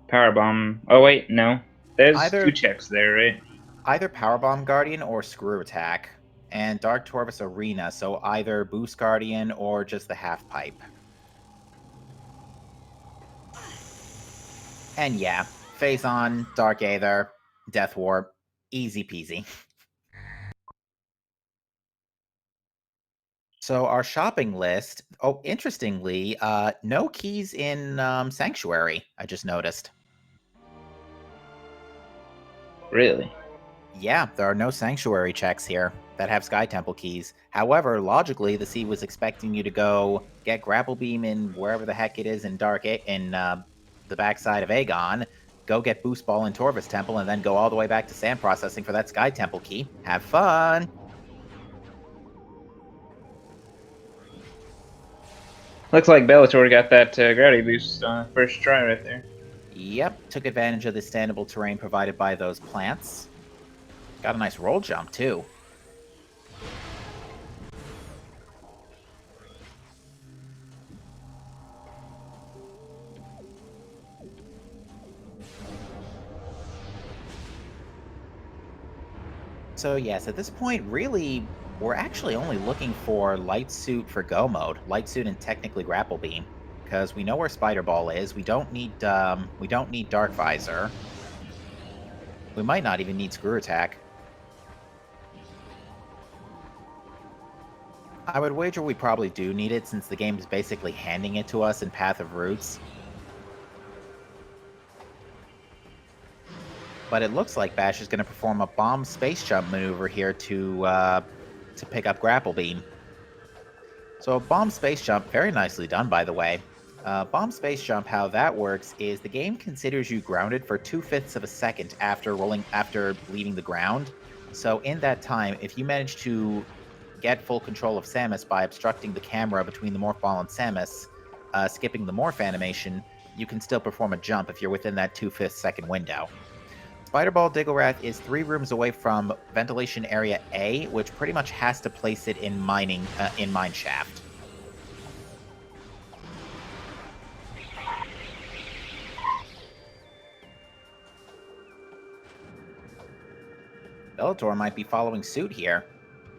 power bomb. Oh wait, no. There's two checks there, right? Either Powerbomb Guardian or Screw Attack. And Dark Torvis Arena, so either Boost Guardian or just the half pipe. And yeah, Phazon, Dark Aether, Death Warp, easy peasy. So our shopping list, oh, interestingly, no keys in Sanctuary, I just noticed. Really? Yeah, there are no Sanctuary checks here that have Sky Temple keys. However, logically, the sea was expecting you to go get Grapple Beam in wherever the heck it is in the backside of Aegon, go get Boost Ball in Torvis Temple, and then go all the way back to Sand Processing for that Sky Temple key. Have fun! Looks like Bellator got that gravity boost first try right there. Yep, took advantage of the standable terrain provided by those plants. Got a nice roll jump, too. So yes, at this point, really, we're actually only looking for Light Suit for Go mode. Light Suit and technically Grapple Beam. Because we know where Spider Ball is. We don't need Dark Visor. We might not even need Screw Attack. I would wager we probably do need it, since the game is basically handing it to us in Path of Roots. But it looks like Bash is going to perform a bomb space jump maneuver here to pick up Grapple Beam. So a bomb space jump, very nicely done, by the way. Bomb space jump, how that works is the game considers you grounded for 2/5 of a second after leaving the ground. So in that time, if you manage to get full control of Samus by obstructing the camera between the Morph Ball and Samus, skipping the Morph animation, you can still perform a jump if you're within that 2/5 second window. Spider Ball Digglerath is 3 rooms away from Ventilation Area A, which pretty much has to place it in Mine Shaft. Bellator might be following suit here.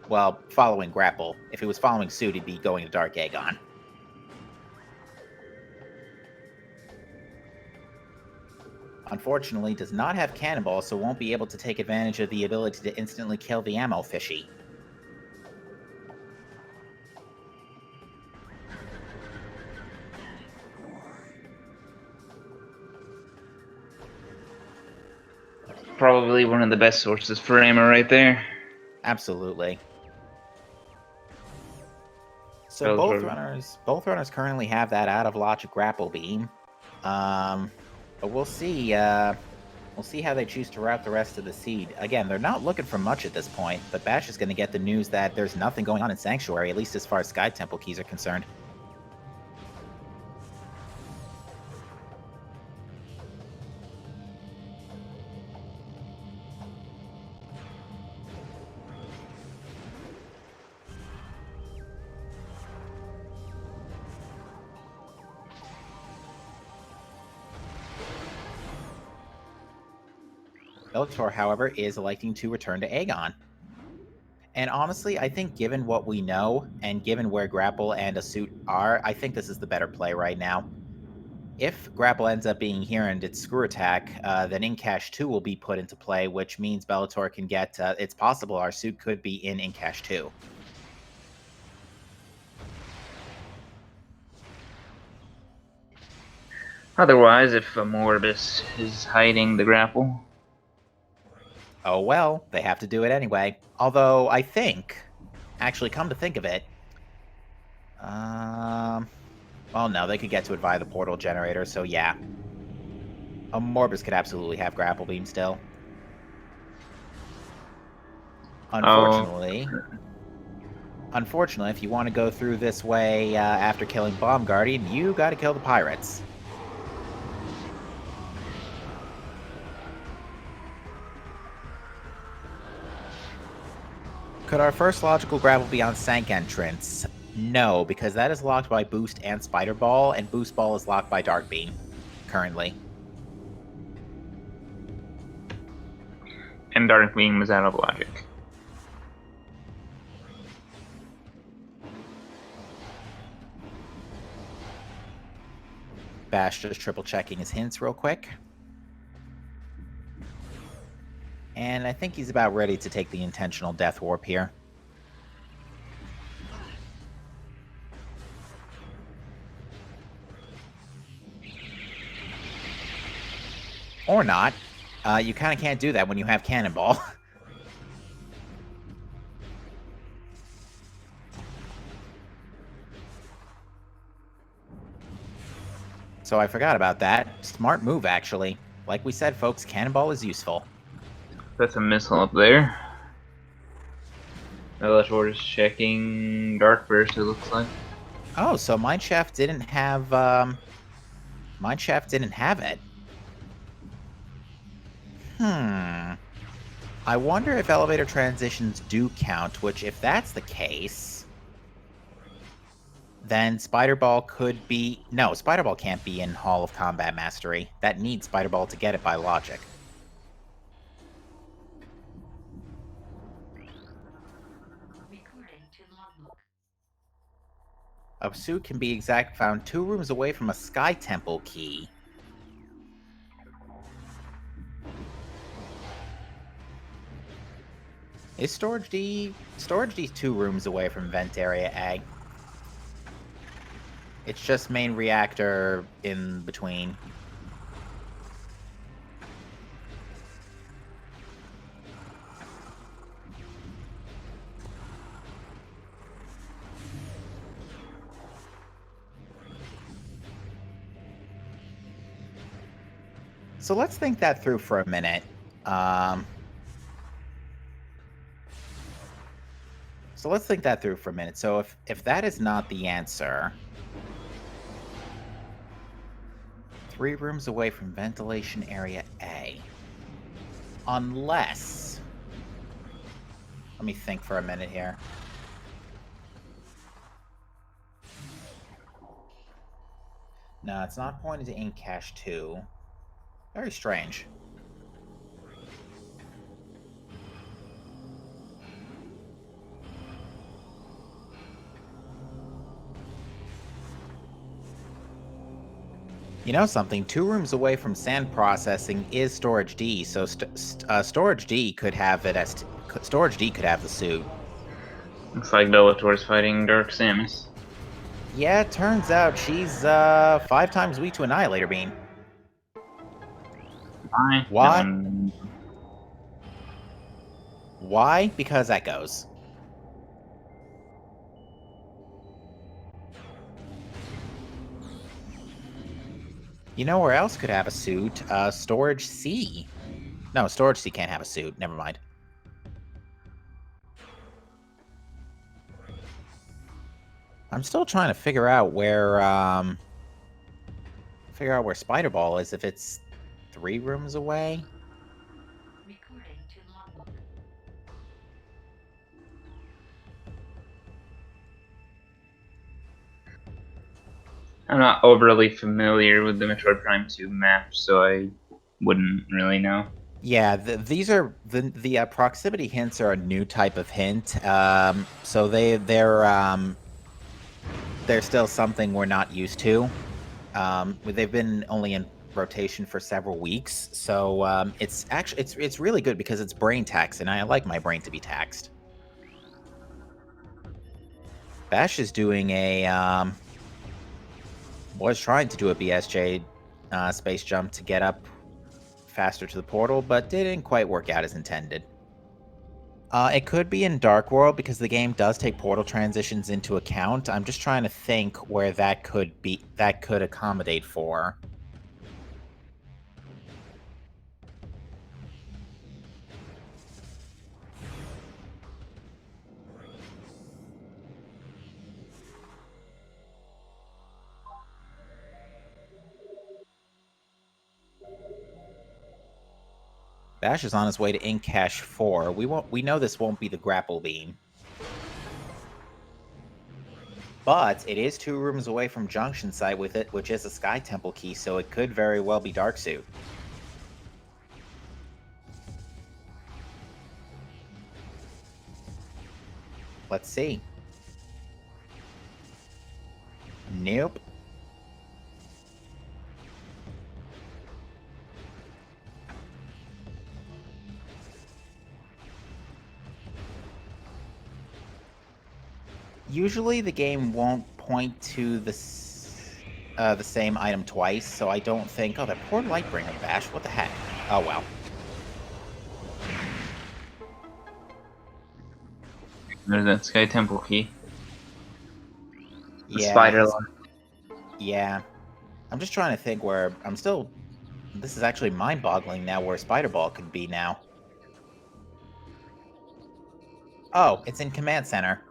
Well, following Grapple. If he was following suit, he'd be going to Dark Aegon. Unfortunately, does not have Cannonball, so won't be able to take advantage of the ability to instantly kill the ammo fishy. Probably one of the best sources for ammo right there. Absolutely. So both runners currently have that out of logic grapple beam. But we'll see. We'll see how they choose to route the rest of the seed. Again, they're not looking for much at this point, but Bash is going to get the news that there's nothing going on in Sanctuary, at least as far as Sky Temple keys are concerned. Bellator, however, is electing to return to Aegon. And honestly, I think given what we know, and given where Grapple and Asut are, I think this is the better play right now. If Grapple ends up being here and it's Screw Attack, then Incash 2 will be put into play, which means Bellator can get... it's possible our suit could be in Incash 2. Otherwise, if Morbus is hiding the grapple... Oh well, they have to do it anyway. Although, I think... Actually, come to think of it... well, no, they could get to it via the portal generator, so yeah. A Morbus could absolutely have Grapple Beam still. Unfortunately... Unfortunately, if you want to go through this way after killing Bomb Guardian, you gotta kill the pirates. Could our first logical grapple be on Sank entrance? No, because that is locked by Boost and Spider Ball, and Boost Ball is locked by Dark Beam, currently. And Dark Beam is out of logic. Bash just triple checking his hints real quick. And I think he's about ready to take the intentional Death Warp here. Or not. You kind of can't do that when you have Cannonball. So I forgot about that. Smart move, actually. Like we said, folks, Cannonball is useful. That's a missile up there. Bellator is checking Dark Burst, it looks like. Oh, so Mineshaft didn't have, Mineshaft didn't have it. I wonder if elevator transitions do count, which if that's the case, then Spider Ball could be... No, Spider Ball can't be in Hall of Combat Mastery. That needs Spider Ball to get it by logic. Asut can be exact, found 2 rooms away from a Sky Temple key. Is Storage D... Storage D's 2 rooms away from Vent Area A. It's just main reactor in between. So let's think that through for a minute. So let's think that through for a minute. So if that is not the answer... 3 rooms away from ventilation area A. Unless... Let me think for a minute here. No, it's not pointed to Incash 2. Very strange. You know something? 2 rooms away from sand processing is storage D, so storage D could have it as storage D could have the suit. Looks like Bellator's fighting Dark Samus. Yeah, it turns out she's 5 times weak to Annihilator Beam. Why? No Why? one. Why? Because echoes. You know where else could have a suit? Storage C. No, Storage C can't have a suit. Never mind. I'm still trying to figure out where Spider Ball is. If it's 3 rooms away. I'm not overly familiar with the Metroid Prime 2 map, so I wouldn't really know. Yeah, these are the proximity hints are a new type of hint. So they're still something we're not used to. They've been only in rotation for several weeks, so it's actually it's really good because it's brain tax, and I like my brain to be taxed. Bash is doing was trying to do a BSJ space jump to get up faster to the portal, but didn't quite work out as intended. It could be in Dark World because the game does take portal transitions into account. I'm just trying to think where that could accommodate for. Bash is on his way to Ink Cache 4. We know this won't be the grapple beam. But it is 2 rooms away from Junction Site with it, which is a Sky Temple key, so it could very well be Dark Suit. Let's see. Nope. Usually the game won't point to the same item twice, so I don't think... Oh, that poor Lightbringer Bash. What the heck? Oh, well. There's that Sky Temple key. The Yeah. spider line. Yeah. I'm just trying to think where... I'm still... This is actually mind-boggling now where Spider Ball could be now. Oh, it's in Command Center.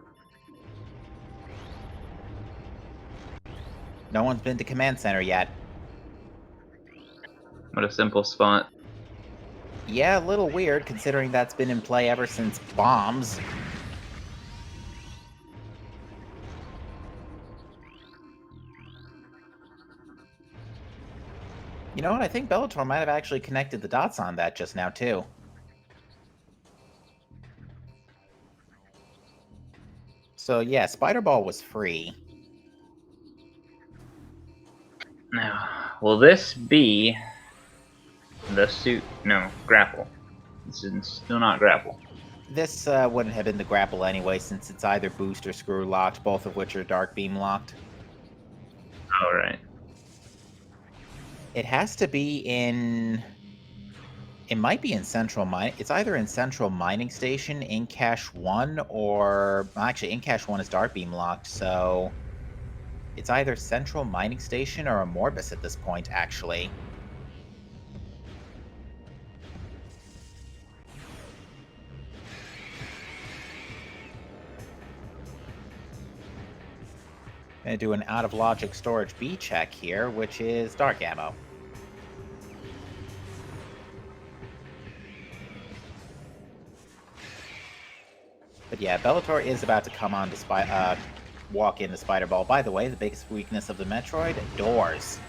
No one's been to Command Center yet. What a simple spot. Yeah, a little weird, considering that's been in play ever since Bombs. You know what? I think Bellator might have actually connected the dots on that just now, too. So, yeah, Spider Ball was free. Now, will this be the suit? No, grapple. This is still not grapple. This wouldn't have been the grapple anyway, since it's either boost or screw locked, both of which are dark beam locked. Alright. It has to be in... It might be in Central Mine. It's either in Central Mining Station, in Cache 1, or... Actually, in Cache 1 is dark beam locked, so... It's either Central Mining Station or a Morbus at this point, actually. Gonna do an out-of-logic storage B check here, which is dark ammo. But yeah, Bellator is about to come on to walk into Spider Ball. By the way, the biggest weakness of the Metroid? Doors.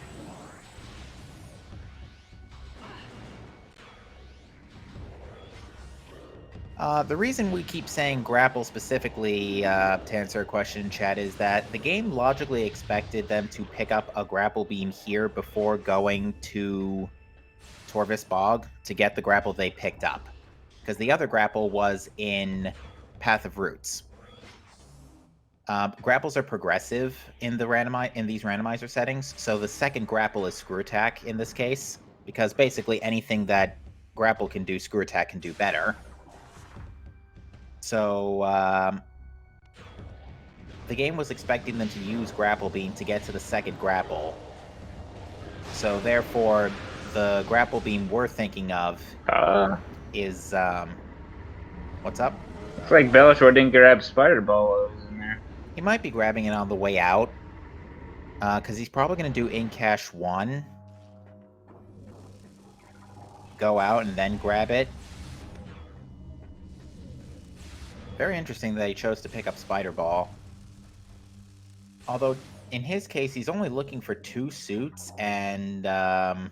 The reason we keep saying grapple specifically, to answer a question in chat, is that the game logically expected them to pick up a grapple beam here before going to Torvis Bog to get the grapple they picked up. Because the other grapple was in Path of Roots. Grapples are progressive in these randomizer settings, so the second grapple is Screw Attack in this case, because basically anything that grapple can do, Screw Attack can do better. So, the game was expecting them to use Grapple Beam to get to the second grapple. So, therefore, the Grapple Beam we're thinking of is, what's up? It's like Bellator didn't grab Spider Ball while it was in there. He might be grabbing it on the way out, because he's probably going to do in cache 1, go out, and then grab it. Very interesting that he chose to pick up Spider Ball. Although, in his case, he's only looking for 2 suits, and, that's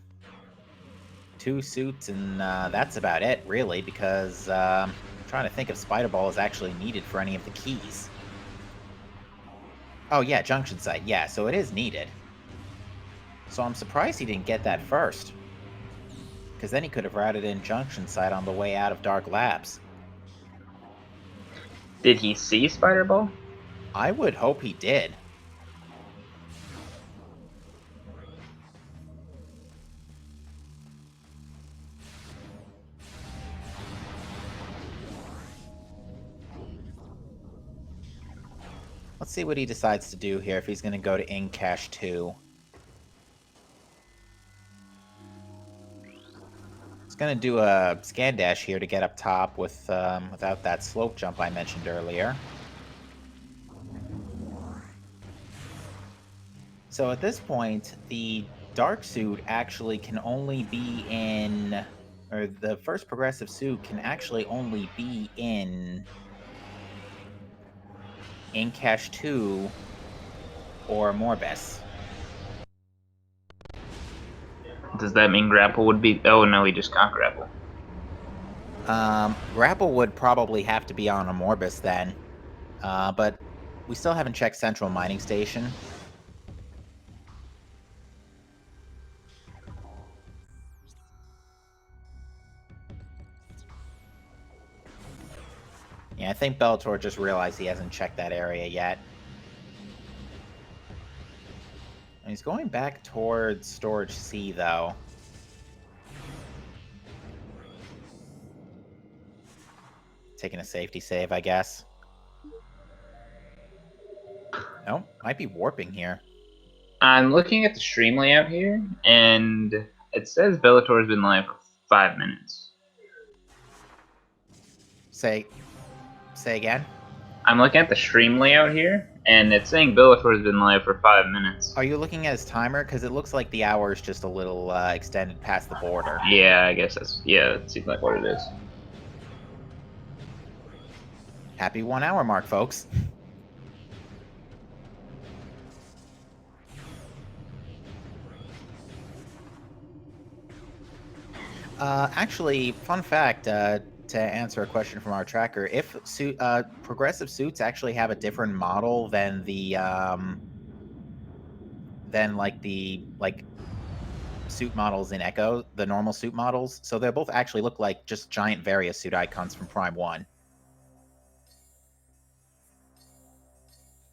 about it, really, because, I'm trying to think if Spider Ball is actually needed for any of the keys. Oh, yeah, Junction Site, yeah, so it is needed. So I'm surprised he didn't get that first. Because then he could have routed in Junction Site on the way out of Dark Labs. Did he see Spider Ball? I would hope he did. Let's see what he decides to do here, if he's going to go to in cache 2. He's going to do a scan dash here to get up top with without that slope jump I mentioned earlier. So at this point, the dark suit actually can only be in, or the first progressive suit can actually only be in cache 2 or Morbus. Does that mean Grapple would be... Oh, no, he just got Grapple. Grapple would probably have to be on a Morbus then. But we still haven't checked Central Mining Station. Yeah, I think Bellator just realized he hasn't checked that area yet. And he's going back towards Storage C, though. Taking a safety save, I guess. Oh, might be warping here. I'm looking at the stream layout here, and it says Bellator's been live for 5 minutes. Say again? I'm looking at the stream layout here, and it's saying Bellator's been live for 5 minutes. Are you looking at his timer? Because it looks like the hour is just a little extended past the border. Yeah, I guess that's... Yeah, it seems like what it is. Happy 1 hour mark, folks. Actually, fun fact, to answer a question from our tracker, if progressive suits actually have a different model than the suit models in Echo, the normal suit models, so they both actually look like just giant various suit icons from Prime 1.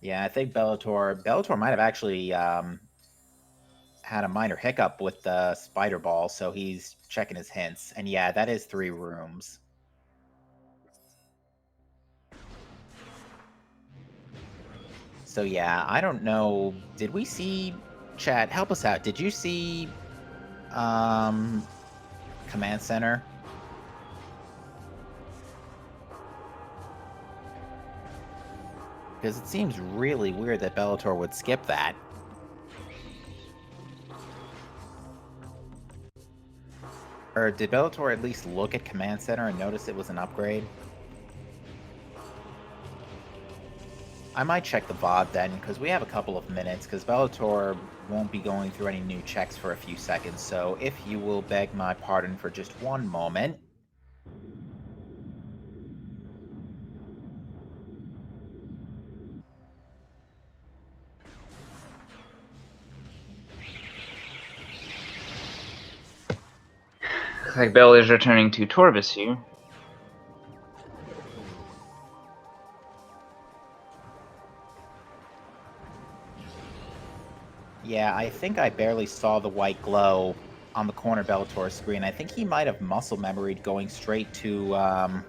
Yeah, I think Bellator might have actually had a minor hiccup with the Spider Ball, so he's checking his hints. And yeah, that is 3 rooms. So yeah, I don't know. Did we see... Chat, help us out. Did you see Command Center? Because it seems really weird that Bellator would skip that. Or did Bellator at least look at Command Center and notice it was an upgrade? I might check the VOD then, because we have a couple of minutes, because Bellator won't be going through any new checks for a few seconds, so if you will beg my pardon for just one moment. Looks like Bell is returning to Torvis here. Yeah, I think I barely saw the white glow on the corner Bellator screen. I think he might have muscle memoried going straight to,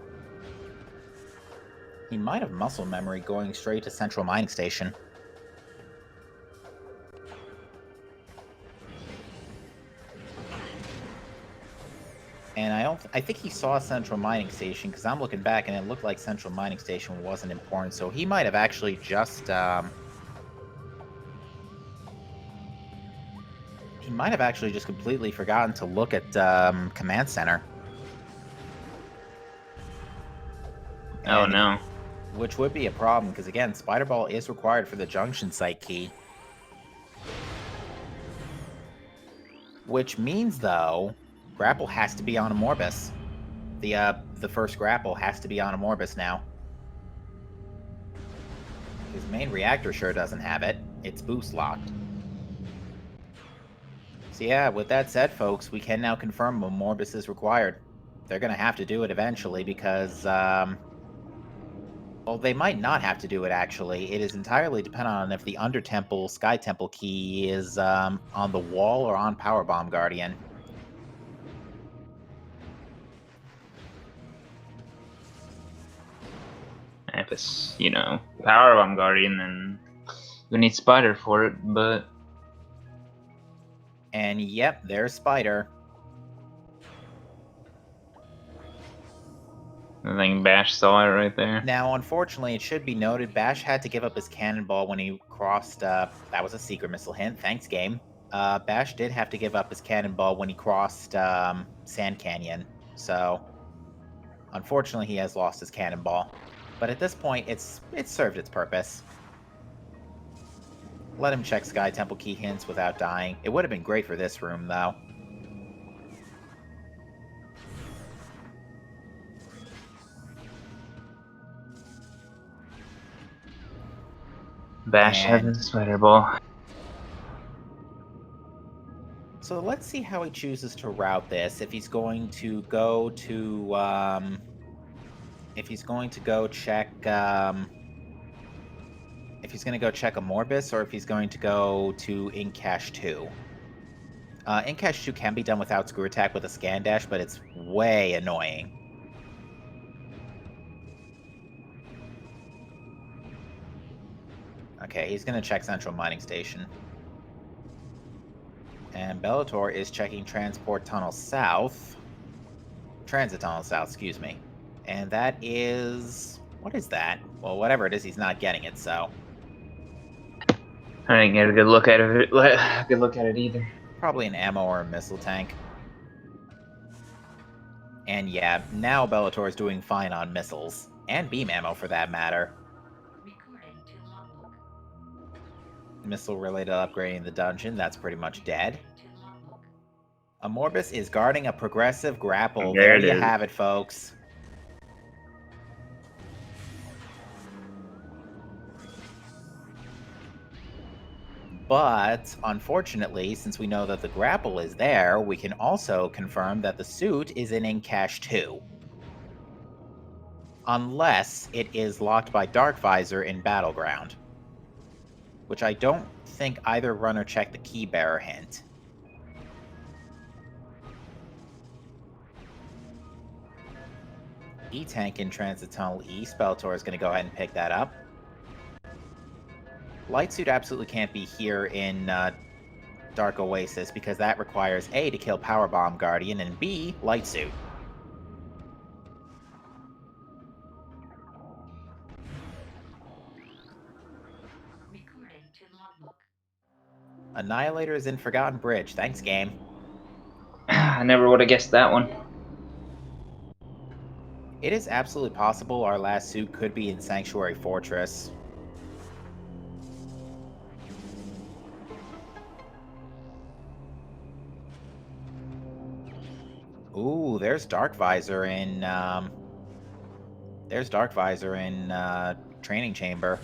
he might have muscle memory going straight to Central Mining Station. And I think he saw Central Mining Station, because I'm looking back and it looked like Central Mining Station wasn't important, so he might have actually just, he might have actually just completely forgotten to look at, Command Center. Oh no. Which would be a problem, because again, Spider Ball is required for the junction site key. Which means, though, Grapple has to be on a Morbus. The first Grapple has to be on a Morbus now. His main reactor sure doesn't have it. It's boost locked. So yeah, with that said, folks, we can now confirm a Morbus is required. They're gonna have to do it eventually because, well, they might not have to do it, actually. It is entirely dependent on if the Under Temple, Sky Temple key is, on the wall or on Power Bomb Guardian. If it's, you know, Power Bomb Guardian, then you need Spider for it, but... And yep, there's Spider. I think Bash saw it right there. Now, unfortunately, it should be noted, Bash had to give up his cannonball when he crossed, that was a secret missile hint, thanks game. Bash did have to give up his cannonball when he crossed, Sand Canyon, so... Unfortunately, he has lost his cannonball. But at this point, it's served its purpose. Let him check Sky Temple key hints without dying. It would have been great for this room, though. Bash has his Spider Ball. So let's see how he chooses to route this. If he's going to go to, if he's going to go check, if he's going to go check a Morbus, or if he's going to go to Incash 2. Incash 2 can be done without Screw Attack with a Scan Dash, but it's way annoying. Okay, he's going to check Central Mining Station. And Bellator is checking Transport Tunnel South. Transit Tunnel South, excuse me. And that is... what is that? Well, whatever it is, he's not getting it, so... I didn't get a good look at it, either. Probably an ammo or a missile tank. And yeah, now Bellator is doing fine on missiles. And beam ammo, for that matter. Missile-related upgrading the dungeon, that's pretty much dead. A Morbus is guarding a progressive grapple. There you have it, folks. But, unfortunately, since we know that the grapple is there, we can also confirm that the suit is in Incash 2. Unless it is locked by Dark Visor in Battleground. Which I don't think either runner checked the key bearer hint. E-Tank in Transit Tunnel East. Bellator is going to go ahead and pick that up. Light Suit absolutely can't be here in Dark Oasis, because that requires A, to kill Power Bomb Guardian, and B, Light Suit. Annihilator is in Forgotten Bridge. Thanks, game. I never would have guessed that one. It is absolutely possible our last suit could be in Sanctuary Fortress. Ooh, there's Dark Visor in, Training Chamber.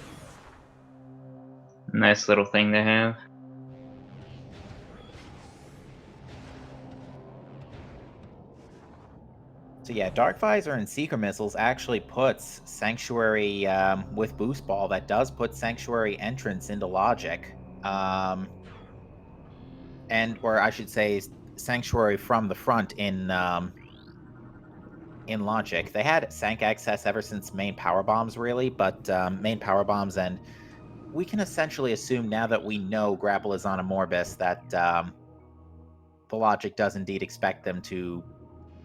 Nice little thing to have. So yeah, Dark Visor and Seeker Missiles actually puts Sanctuary with Boost Ball. That does put Sanctuary entrance into Logic, or I should say, Sanctuary from the front in Logic. They had Sank access ever since main power bombs, really, but main power bombs, and we can essentially assume now that we know Grapple is on a Morbus that the Logic does indeed expect them to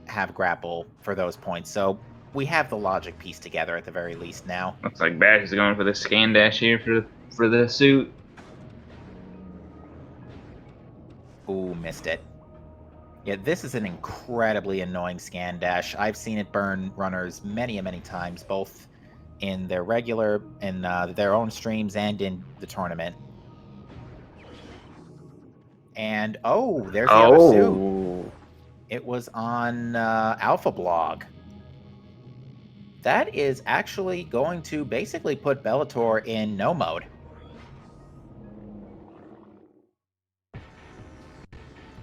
have Grapple for those points. So we have the logic piece together at the very least now. Looks like Bash is going for the scan dash here for the suit. Ooh, missed it. Yeah, this is an incredibly annoying scan dash. I've seen it burn runners many, many times, both in their their own streams and in the tournament. And oh, there's the other suit. It was on Alpha Blog. That is actually going to basically put Bellator in no mode.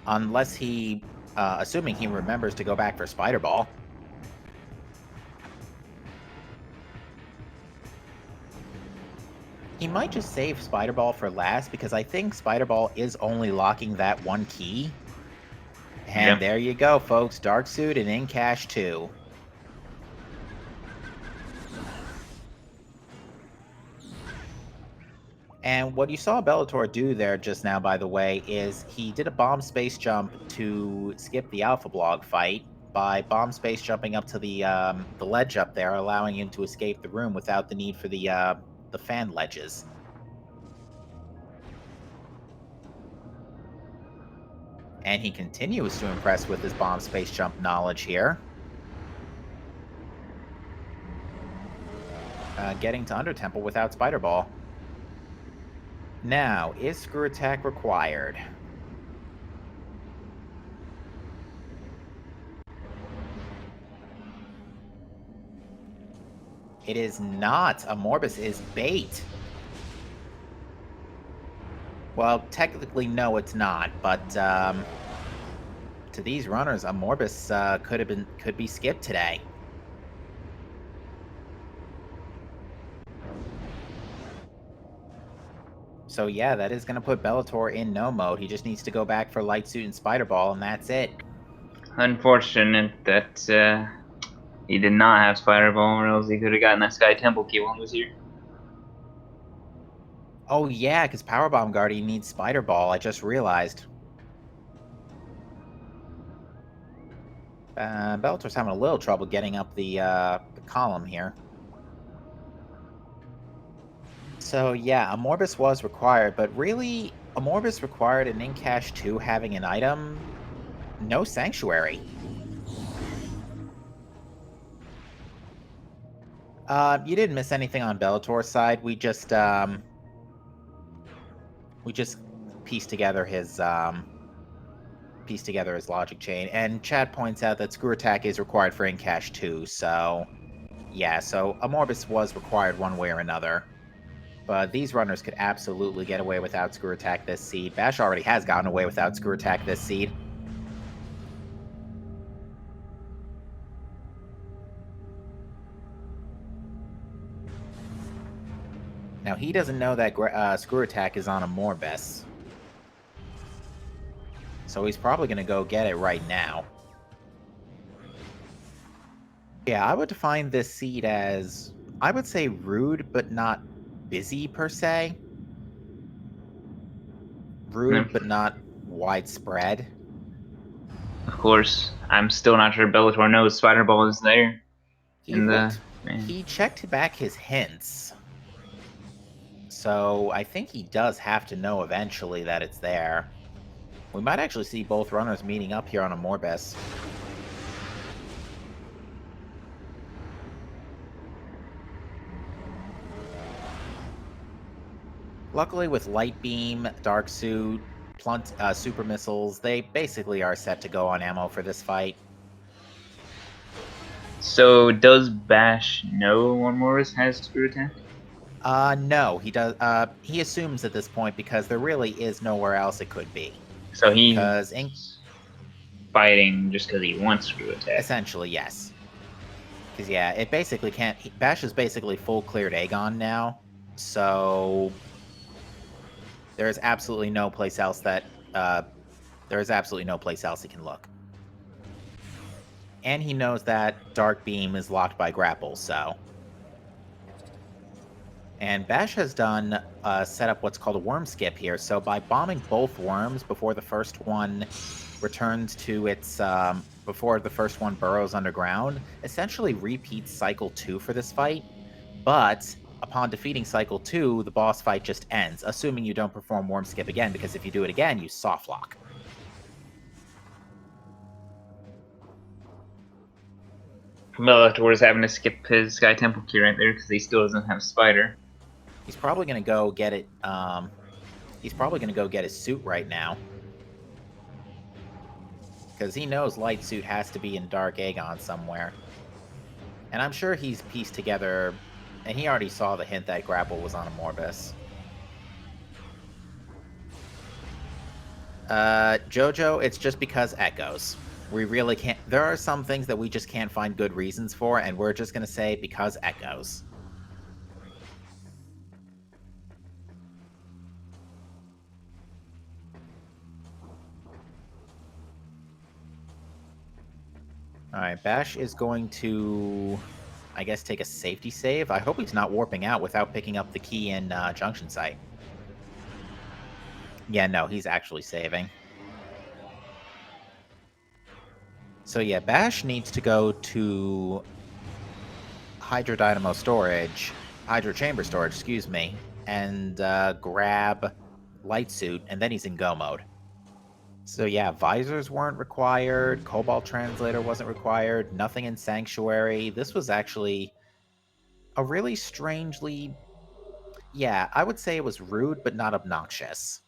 Unless he, assuming he remembers to go back for Spider Ball. He might just save Spider Ball for last, because I think Spider Ball is only locking that one key. And there you go, folks. Dark Suit and in cash 2. And what you saw Bellator do there just now, by the way, is he did a bomb space jump to skip the Alpha Blog fight by bomb space jumping up to the ledge up there, allowing him to escape the room without the need for the fan ledges. And he continues to impress with his bomb space jump knowledge here. Getting to Under Temple without Spider Ball. Now, is Screw Attack required? It is not. A Morbus is bait. Well, technically, no, it's not. But to these runners, a Morbus could be skipped today. So yeah, that is going to put Bellator in no mode. He just needs to go back for Light Suit and Spider Ball, and that's it. Unfortunate that he did not have Spider Ball, or else he could have gotten that Sky Temple key while he was here. Oh yeah, because Power Bomb Guardian needs Spider Ball. I just realized. Bellator's having a little trouble getting up the column here. So yeah, a Morbus was required, but really, a Morbus required an in-cash 2 having an item, no Sanctuary. You didn't miss anything on Bellator's side. We just pieced together his logic chain. And Chad points out that Screw Attack is required for in-cash 2, so yeah, so a Morbus was required one way or another. But these runners could absolutely get away without Screw Attack this seed. Bash already has gotten away without Screw Attack this seed. Now, he doesn't know that Screw Attack is on a Morbus. So he's probably going to go get it right now. Yeah, I would define this seed as, I would say rude, but not busy per se. Rude, but not widespread. Of course, I'm still not sure Bellator knows Spider Ball is there. He checked back his hints. So I think he does have to know eventually that it's there. We might actually see both runners meeting up here on a Morbus. Luckily, with Light Beam, Dark Suit, Super Missiles, they basically are set to go on ammo for this fight. So, does Bash know one Morbus has Screw Attack? No, he does. He assumes at this point because there really is nowhere else it could be. So he's fighting just because he wants Screw Attack. Essentially, yes. Because, yeah, it basically can't... Bash is basically full cleared Aegon now, so... There is absolutely no place else that... there is absolutely no place else he can look. And he knows that Dark Beam is locked by Grapple, so... And Bash has done set up what's called a worm skip here. So by bombing both worms before the first one returns to its before the first one burrows underground, essentially repeats cycle 2 for this fight. But upon defeating cycle 2, the boss fight just ends, assuming you don't perform worm skip again, because if you do it again, you soft lock. Bellator is having to skip his Sky Temple key right there because he still doesn't have Spider. He's probably gonna go get it. He's probably gonna go get his suit right now, because he knows Light Suit has to be in Dark Aegon somewhere. And I'm sure he's pieced together, and he already saw the hint that Grapple was on a Morbus. Jojo, it's just because Echoes. We really can't... There are some things that we just can't find good reasons for, and we're just gonna say because Echoes. Alright, Bash is going to, I guess, take a safety save. I hope he's not warping out without picking up the key in Junction Site. Yeah, no, he's actually saving. So yeah, Bash needs to go to Hydro Chamber Storage, excuse me, and grab Light Suit, and then he's in go mode. So yeah, visors weren't required, Cobalt Translator wasn't required, nothing in Sanctuary. This was actually a really strangely... Yeah, I would say it was rude, but not obnoxious.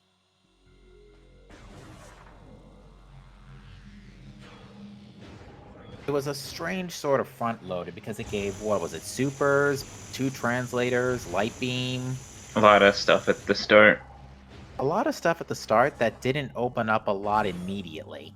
It was a strange sort of front-loaded, because it gave, what was it, supers, 2 translators, light beam... A lot of stuff at the start. A lot of stuff at the start that didn't open up a lot immediately.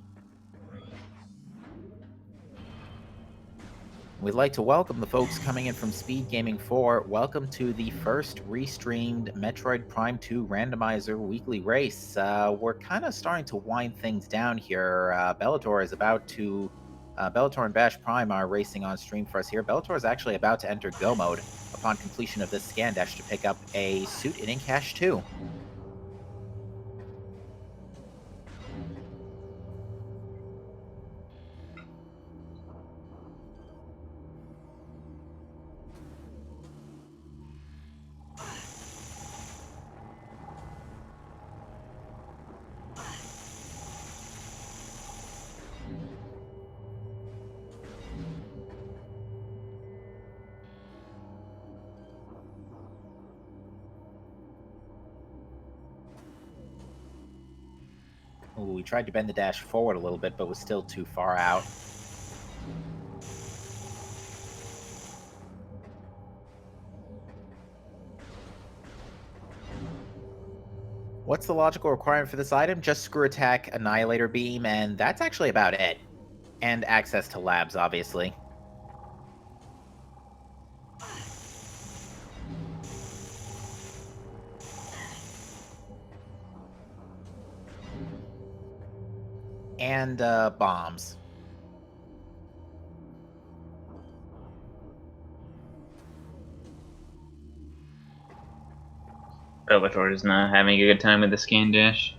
We'd like to welcome the folks coming in from SpeedGaming 4. Welcome to the first restreamed Metroid Prime 2 Randomizer weekly race. We're kind of starting to wind things down here. Bellator is about to... Bellator and Bash Prime are racing on stream for us here. Bellator is actually about to enter Go mode upon completion of this scan dash to pick up a suit in Cache 2. Ooh, we tried to bend the dash forward a little bit, but was still too far out. What's the logical requirement for this item? Just Screw Attack, Annihilator Beam, and that's actually about it. And access to labs, obviously. And bombs. Bellator is not having a good time with the scan dash.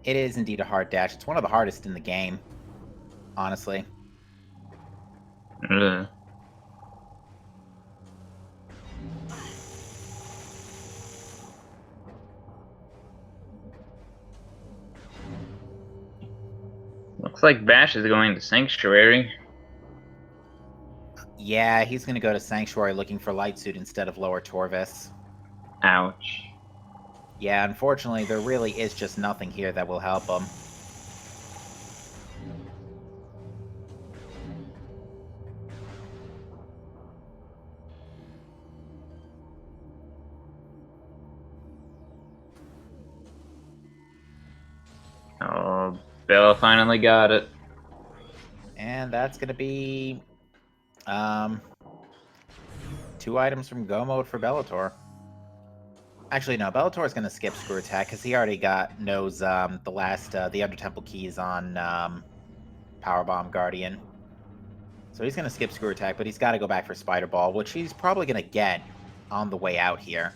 It is indeed a hard dash. It's one of the hardest in the game, honestly. Ugh. Looks like Bash is going to Sanctuary. Yeah, he's going to go to Sanctuary looking for Light Suit instead of Lower Torvis. Ouch. Yeah, unfortunately, there really is just nothing here that will help him. Bella finally got it. And that's going to be 2 items from Go Mode for Bellator. Actually, no, Bellator is going to skip Screw Attack because he already knows the Undertemple keys on Powerbomb Guardian. So he's going to skip Screw Attack, but he's got to go back for Spider Ball, which he's probably going to get on the way out here.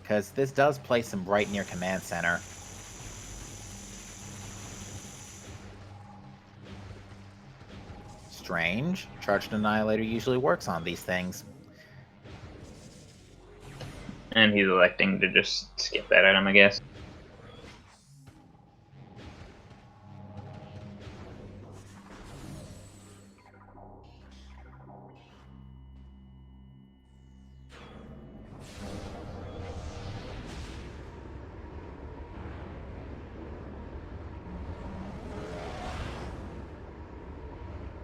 Because this does place him right near Command Center. Strange. Charged Annihilator usually works on these things. And he's electing to just skip that item, I guess.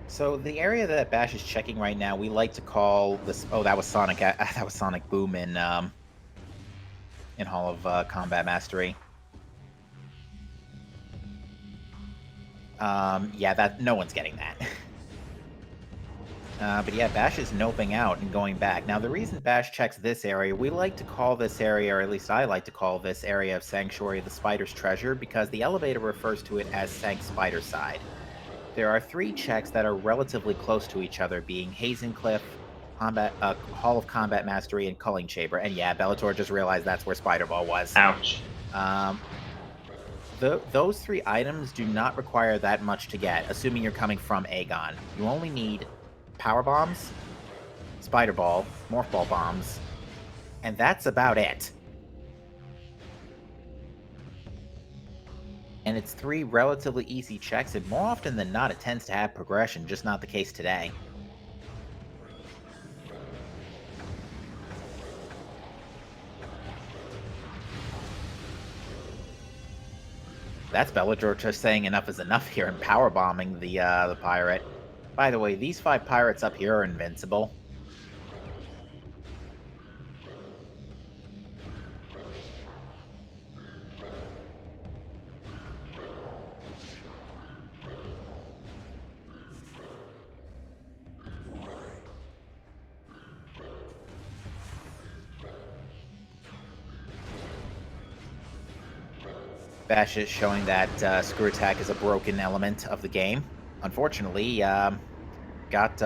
So the area that Bash is checking right now, we like to call this. Oh, that was Sonic. That was Sonic Boom in Hall of Combat Mastery. Yeah, that no one's getting that. But yeah, Bash is noping out and going back. Now, the reason Bash checks this area, we like to call this area, or at least I like to call this area of Sanctuary the Spider's Treasure, because the elevator refers to it as Sank Spider Side. There are 3 checks that are relatively close to each other, being Hazen Cliff, Hall of Combat Mastery, and Culling Chamber. And yeah, Bellator just realized that's where Spider Ball was. Ouch. Those 3 items do not require that much to get, assuming you're coming from Aegon. You only need Power Bombs, Spider Ball, Morph Ball Bombs, and that's about it. And it's 3 relatively easy checks, and more often than not, it tends to have progression, just not the case today. That's Bellator just saying enough is enough here and power bombing the pirate. By the way, these 5 pirates up here are invincible. Bash is showing that Screw Attack is a broken element of the game. Unfortunately, got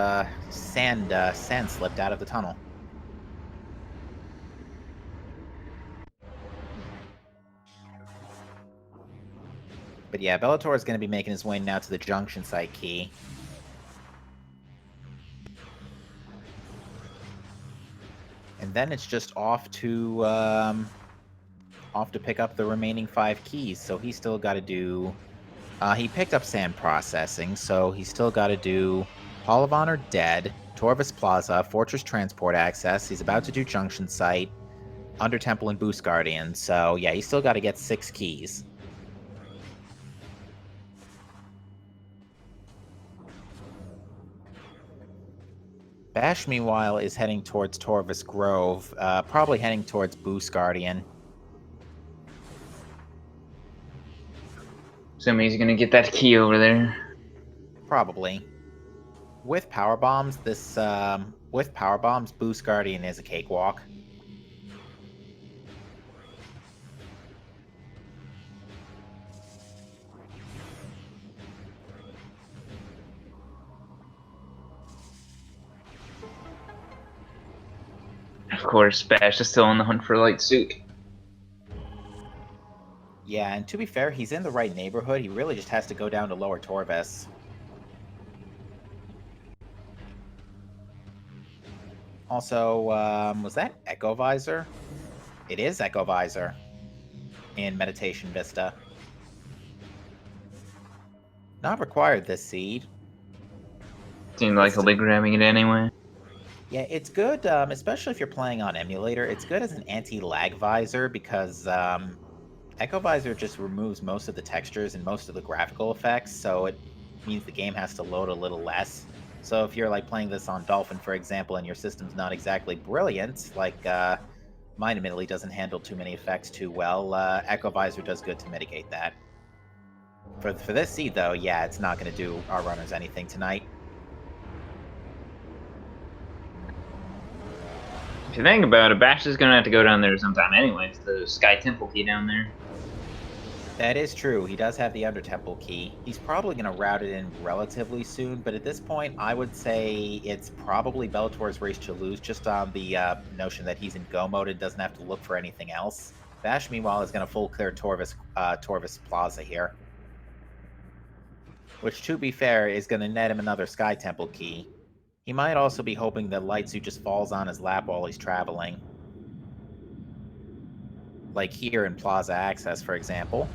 sand slipped out of the tunnel. But yeah, Bellator is going to be making his way now to the junction site key. And then it's just off to pick up the remaining 5 keys. So he's still got to do... he picked up sand processing, so he's still got to do Hall of Honor Dead, Torvis Plaza, Fortress Transport Access. He's about to do Junction Site, Under Temple, and Boost Guardian. So yeah, he's still got to get 6 keys. Bash, meanwhile, is heading towards Torvis Grove, probably heading towards Boost Guardian. Assuming he's gonna get that key over there. Probably. With power bombs, Boost Guardian is a cakewalk. Of course, Bash is still on the hunt for a light suit. Yeah, and to be fair, he's in the right neighborhood. He really just has to go down to Lower Torvis. Also, was that Echo Visor? It is Echo Visor in Meditation Vista. Not required this seed. Seemed like he'll be grabbing it anyway. Yeah, it's good, especially if you're playing on emulator. It's good as an anti-lag visor because Echo Visor just removes most of the textures and most of the graphical effects, so it means the game has to load a little less. So if you're like playing this on Dolphin, for example, and your system's not exactly brilliant, like mine admittedly doesn't handle too many effects too well, Echo Visor does good to mitigate that. For this seed, though, yeah, it's not going to do our runners anything tonight. If you think about it, Bash is gonna have to go down there sometime anyways. The Sky Temple key down there. That is true. He does have the Under Temple key. He's probably going to route it in relatively soon, but at this point, I would say it's probably Bellator's race to lose, just on the notion that he's in go mode and doesn't have to look for anything else. Bash, meanwhile, is going to full clear Torvis Plaza here. Which, to be fair, is going to net him another Sky Temple key. He might also be hoping that Light Suit just falls on his lap while he's traveling. Like here in Plaza Access, for example.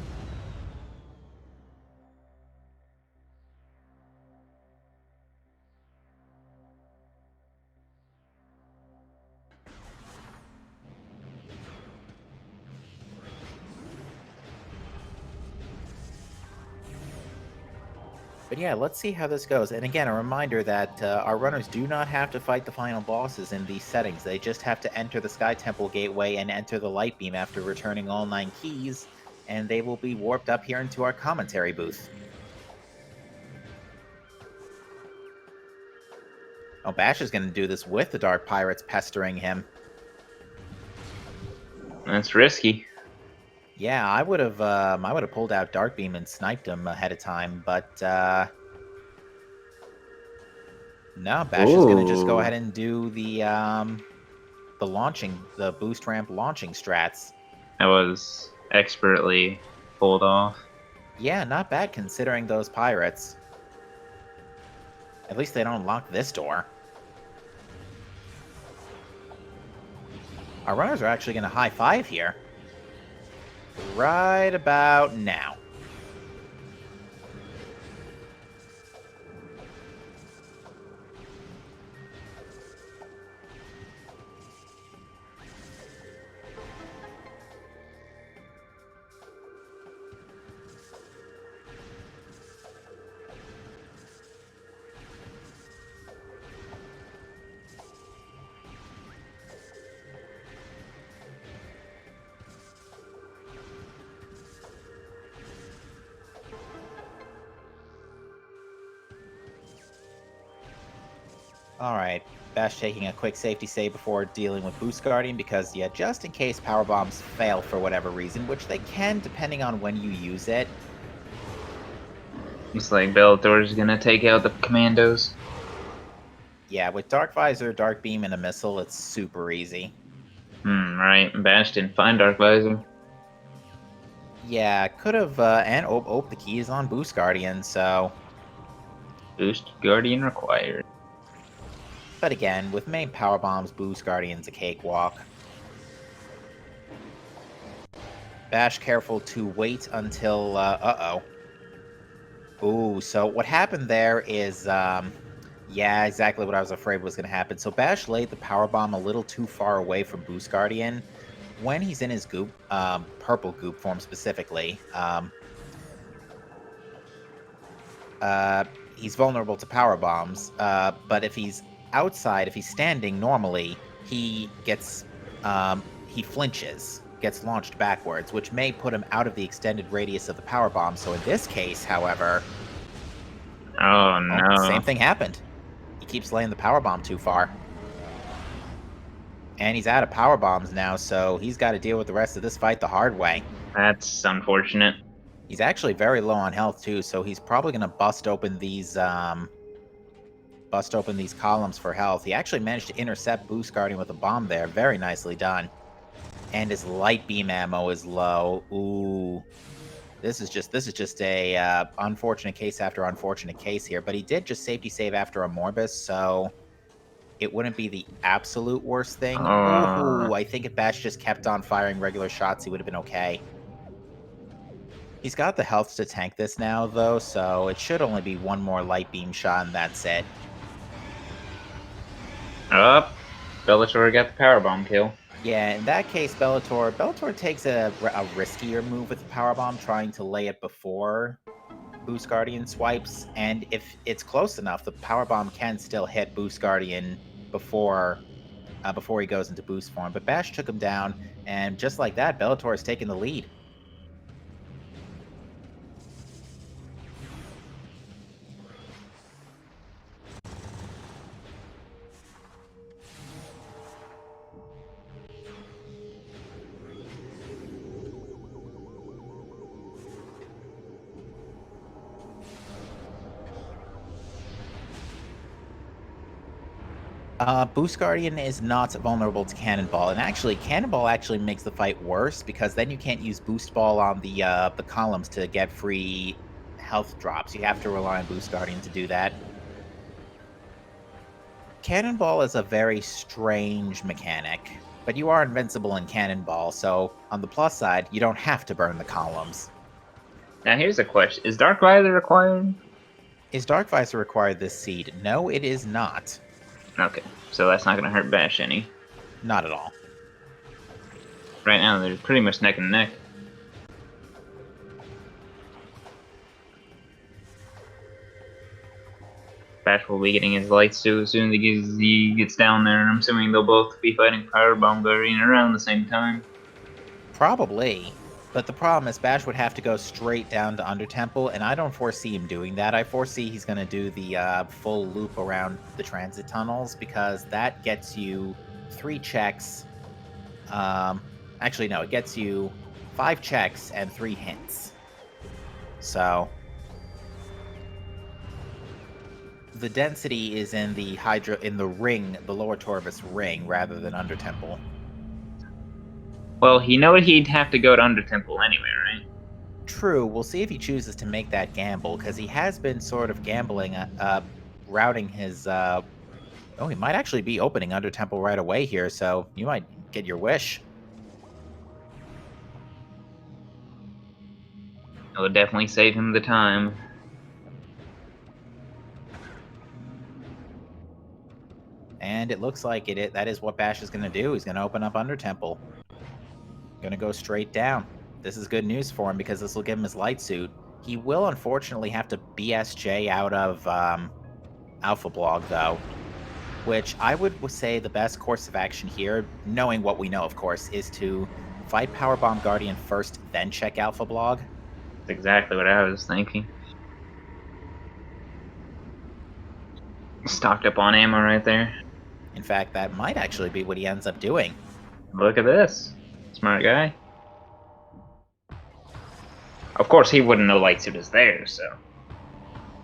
But yeah, let's see how this goes. And again, a reminder that our runners do not have to fight the final bosses in these settings. They just have to enter the Sky Temple Gateway and enter the Light Beam after returning all 9 keys, and they will be warped up here into our commentary booth. Oh, Bash is going to do this with the Dark Pirates pestering him. That's risky. Yeah, I would have pulled out Dark Beam and sniped him ahead of time, but no, Bash is gonna just go ahead and do the boost ramp launching strats. That was expertly pulled off. Yeah, not bad considering those pirates. At least they don't lock this door. Our runners are actually gonna high five here. Right about now. Alright, Bash taking a quick safety save before dealing with Boost Guardian because, yeah, just in case Power Bombs fail for whatever reason, which they can depending on when you use it. Looks like Bellator's gonna take out the commandos. Yeah, with Dark Visor, Dark Beam, and a missile, it's super easy. Right. Bash didn't find Dark Visor. Yeah, could have, and the key is on Boost Guardian, so... Boost Guardian required. But again, with main Power Bombs, Boost Guardian's a cakewalk. Bash careful to wait until, uh-oh. Ooh, so what happened there is, yeah, exactly what I was afraid was going to happen. So Bash laid the Power Bomb a little too far away from Boost Guardian. When he's in his goop, purple goop form specifically, he's vulnerable to Power Bombs, but if he's outside, if he's standing normally, he gets, he flinches, gets launched backwards, which may put him out of the extended radius of the Power Bomb. So in this case, however... Oh, no. Same thing happened. He keeps laying the Power Bomb too far. And he's out of Power Bombs now, so he's got to deal with the rest of this fight the hard way. That's unfortunate. He's actually very low on health, too, so he's probably going to bust open these columns for health. He actually managed to intercept Boost Guardian with a bomb there. Very nicely done. And his light beam ammo is low. Ooh. This is just a unfortunate case after unfortunate case here, but he did just safety save after a Morbus, so it wouldn't be the absolute worst thing. Ooh, I think if Bash just kept on firing regular shots, he would have been okay. He's got the health to tank this now, though, so it should only be one more light beam shot, and that's it. Up. Bellator got the power bomb kill. Yeah, in that case, Bellator takes a riskier move with the power bomb, trying to lay it before Boost Guardian swipes, and if it's close enough, the power bomb can still hit Boost Guardian before he goes into boost form. But Bash took him down, and just like that, Bellator has taken the lead. Boost Guardian is not vulnerable to Cannonball, and actually, Cannonball actually makes the fight worse because then you can't use Boost Ball on the columns to get free health drops. You have to rely on Boost Guardian to do that. Cannonball is a very strange mechanic, but you are invincible in Cannonball, so on the plus side, you don't have to burn the columns. Now here's a question: is Dark Visor required? Is Dark Visor required this seed? No, it is not. Okay, so that's not gonna hurt Bash any. Not at all. Right now, they're pretty much neck and neck. Bash will be getting his lights too as soon as he gets down there, and I'm assuming they'll both be fighting Powerbomb Guardian around the same time. Probably. But the problem is Bash would have to go straight down to Undertemple, and I don't foresee him doing that. I foresee he's going to do the full loop around the transit tunnels, because that gets you 3 checks. Actually, no, it gets you 5 checks and 3 hints. So the density is in the ring, the lower Torvus ring, rather than Undertemple. Well, he know he'd have to go to Undertemple anyway, right? True. We'll see if he chooses to make that gamble, because he has been sort of gambling, routing his. Oh, he might actually be opening Undertemple right away here, so you might get your wish. It would definitely save him the time. And it looks like that is what Bash is going to do. He's going to open up Undertemple. Going to go straight down. This is good news for him, because this will give him his light suit. He will unfortunately have to BSJ out of Alpha Blog, though, which I would say the best course of action here, knowing what we know, of course, is to fight Powerbomb Guardian first, then check Alpha Blog. That's exactly what I was thinking. Stocked up on ammo right there. In fact, that might actually be what he ends up doing. Look at this. Smart guy. Of course, he wouldn't know light suit is there, so.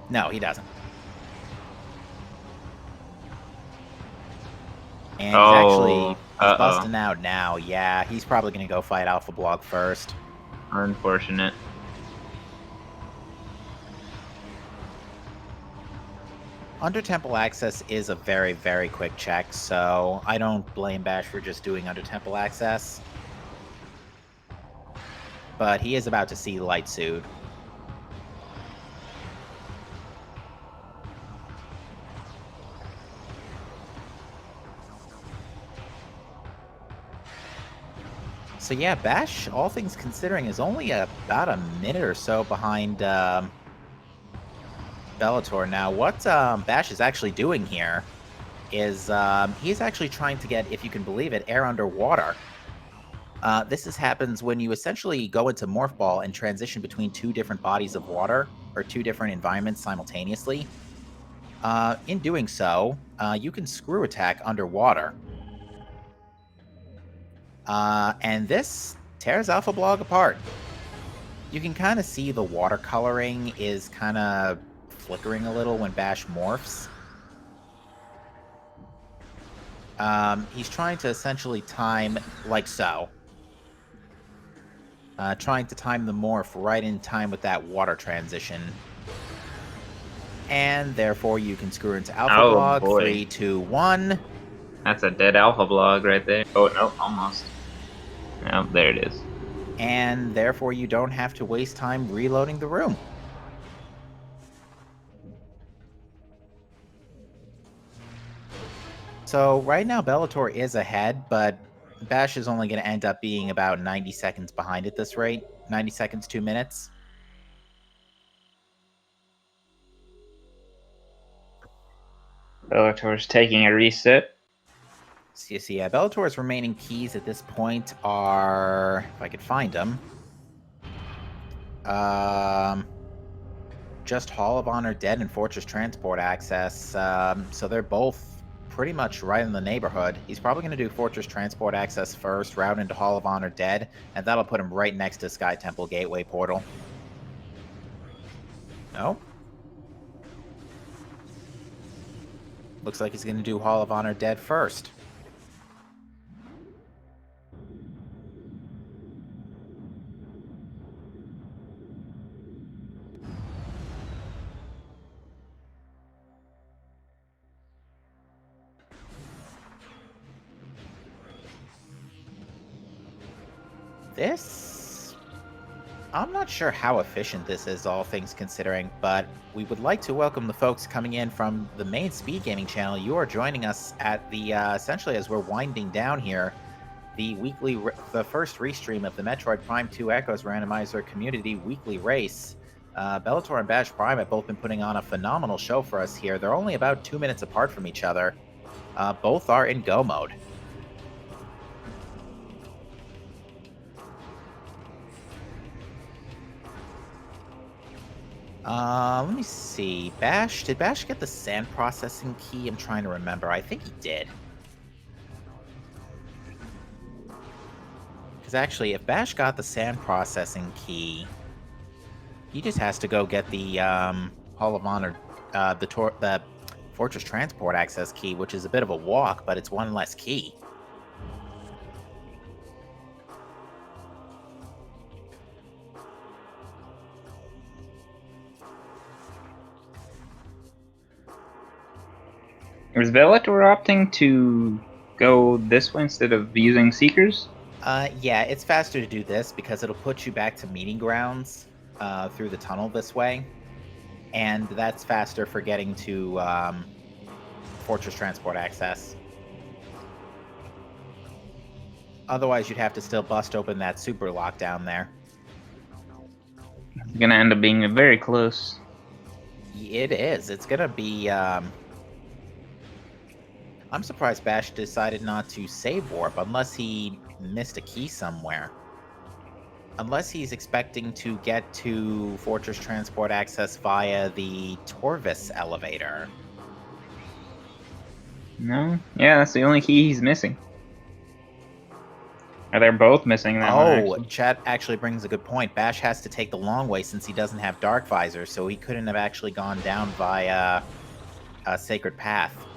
No, he doesn't. And he's busting out now. Yeah, he's probably going to go fight Alpha Blog first. Unfortunate. Undertemple access is a very, very quick check, so I don't blame Bash for just doing Undertemple access. But he is about to see Light Suit. So yeah, Bash, all things considering, is only about a minute or so behind Bellator. Now, what Bash is actually doing here is he's actually trying to get, if you can believe it, air underwater. This happens when you essentially go into Morph Ball and transition between 2 different bodies of water, or 2 different environments simultaneously. In doing so, you can screw attack underwater. And this tears Alpha Blog apart. You can kind of see the watercoloring is kind of flickering a little when Bash morphs. He's trying to essentially time like so. Trying to time the morph right in time with that water transition. And therefore you can screw into Alpha Blog. Boy. 3, 2, 1. That's a dead Alpha Blog right there. Oh, no, almost. Oh, there it is. And therefore you don't have to waste time reloading the room. So right now Bellator is ahead, but Bash is only going to end up being about 90 seconds behind at this rate. 90 seconds, 2 minutes. Bellator's taking a reset. So yeah, Bellator's remaining keys at this point are, if I could find them, just Hall of Honor Dead and Fortress Transport Access. So they're both pretty much right in the neighborhood. He's probably going to do Fortress Transport Access first, route into Hall of Honor Dead, and that'll put him right next to Sky Temple Gateway Portal. No? Looks like he's going to do Hall of Honor dead first. I'm not sure how efficient this is, all things considering, but we would like to welcome the folks coming in from the main SpeedGaming channel. You are joining us at the, essentially as we're winding down here, the first restream of the Metroid Prime 2 Echoes Randomizer Community Weekly Race. Bellator and Bash Prime have both been putting on a phenomenal show for us here. They're only about 2 minutes apart from each other. Both are in go mode. Let me see. Did Bash get the sand processing key? I'm trying to remember. I think he did. Because actually, if Bash got the sand processing key, he just has to go get the Hall of Honor, the Fortress Transport Access key, which is a bit of a walk, but it's one less key. Was Bellator opting to go this way instead of using Seekers? Yeah, it's faster to do this because it'll put you back to meeting grounds through the tunnel this way. And that's faster for getting to Fortress Transport Access. Otherwise, you'd have to still bust open that super lockdown there. It's gonna end up being very close. It is. It's gonna be... I'm surprised Bash decided not to save warp unless he missed a key somewhere. Unless he's expecting to get to Fortress Transport Access via the Torvis elevator. No? Yeah, that's the only key he's missing. Or they're both missing that one, actually. Chat actually brings a good point. Bash has to take the long way since he doesn't have Dark Visor, so he couldn't have actually gone down via a Sacred Path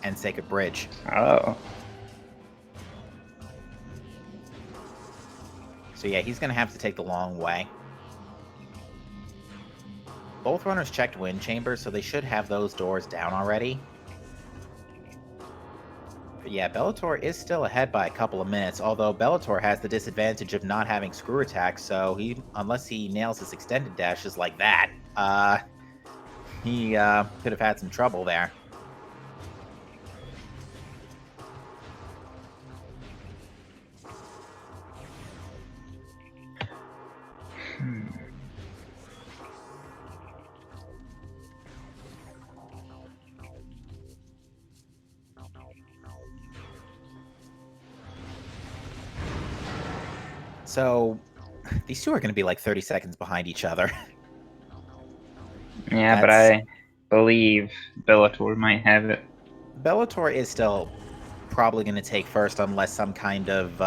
and Sacred Bridge. Oh. So yeah, he's going to have to take the long way. Both runners checked wind chambers, so they should have those doors down already. But yeah, Bellator is still ahead by a couple of minutes, although Bellator has the disadvantage of not having screw attack, so unless he nails his extended dashes like that, he could have had some trouble there. So, these two are going to be like 30 seconds behind each other. Yeah, but I believe Bellator might have it. Bellator is still probably going to take first unless some kind of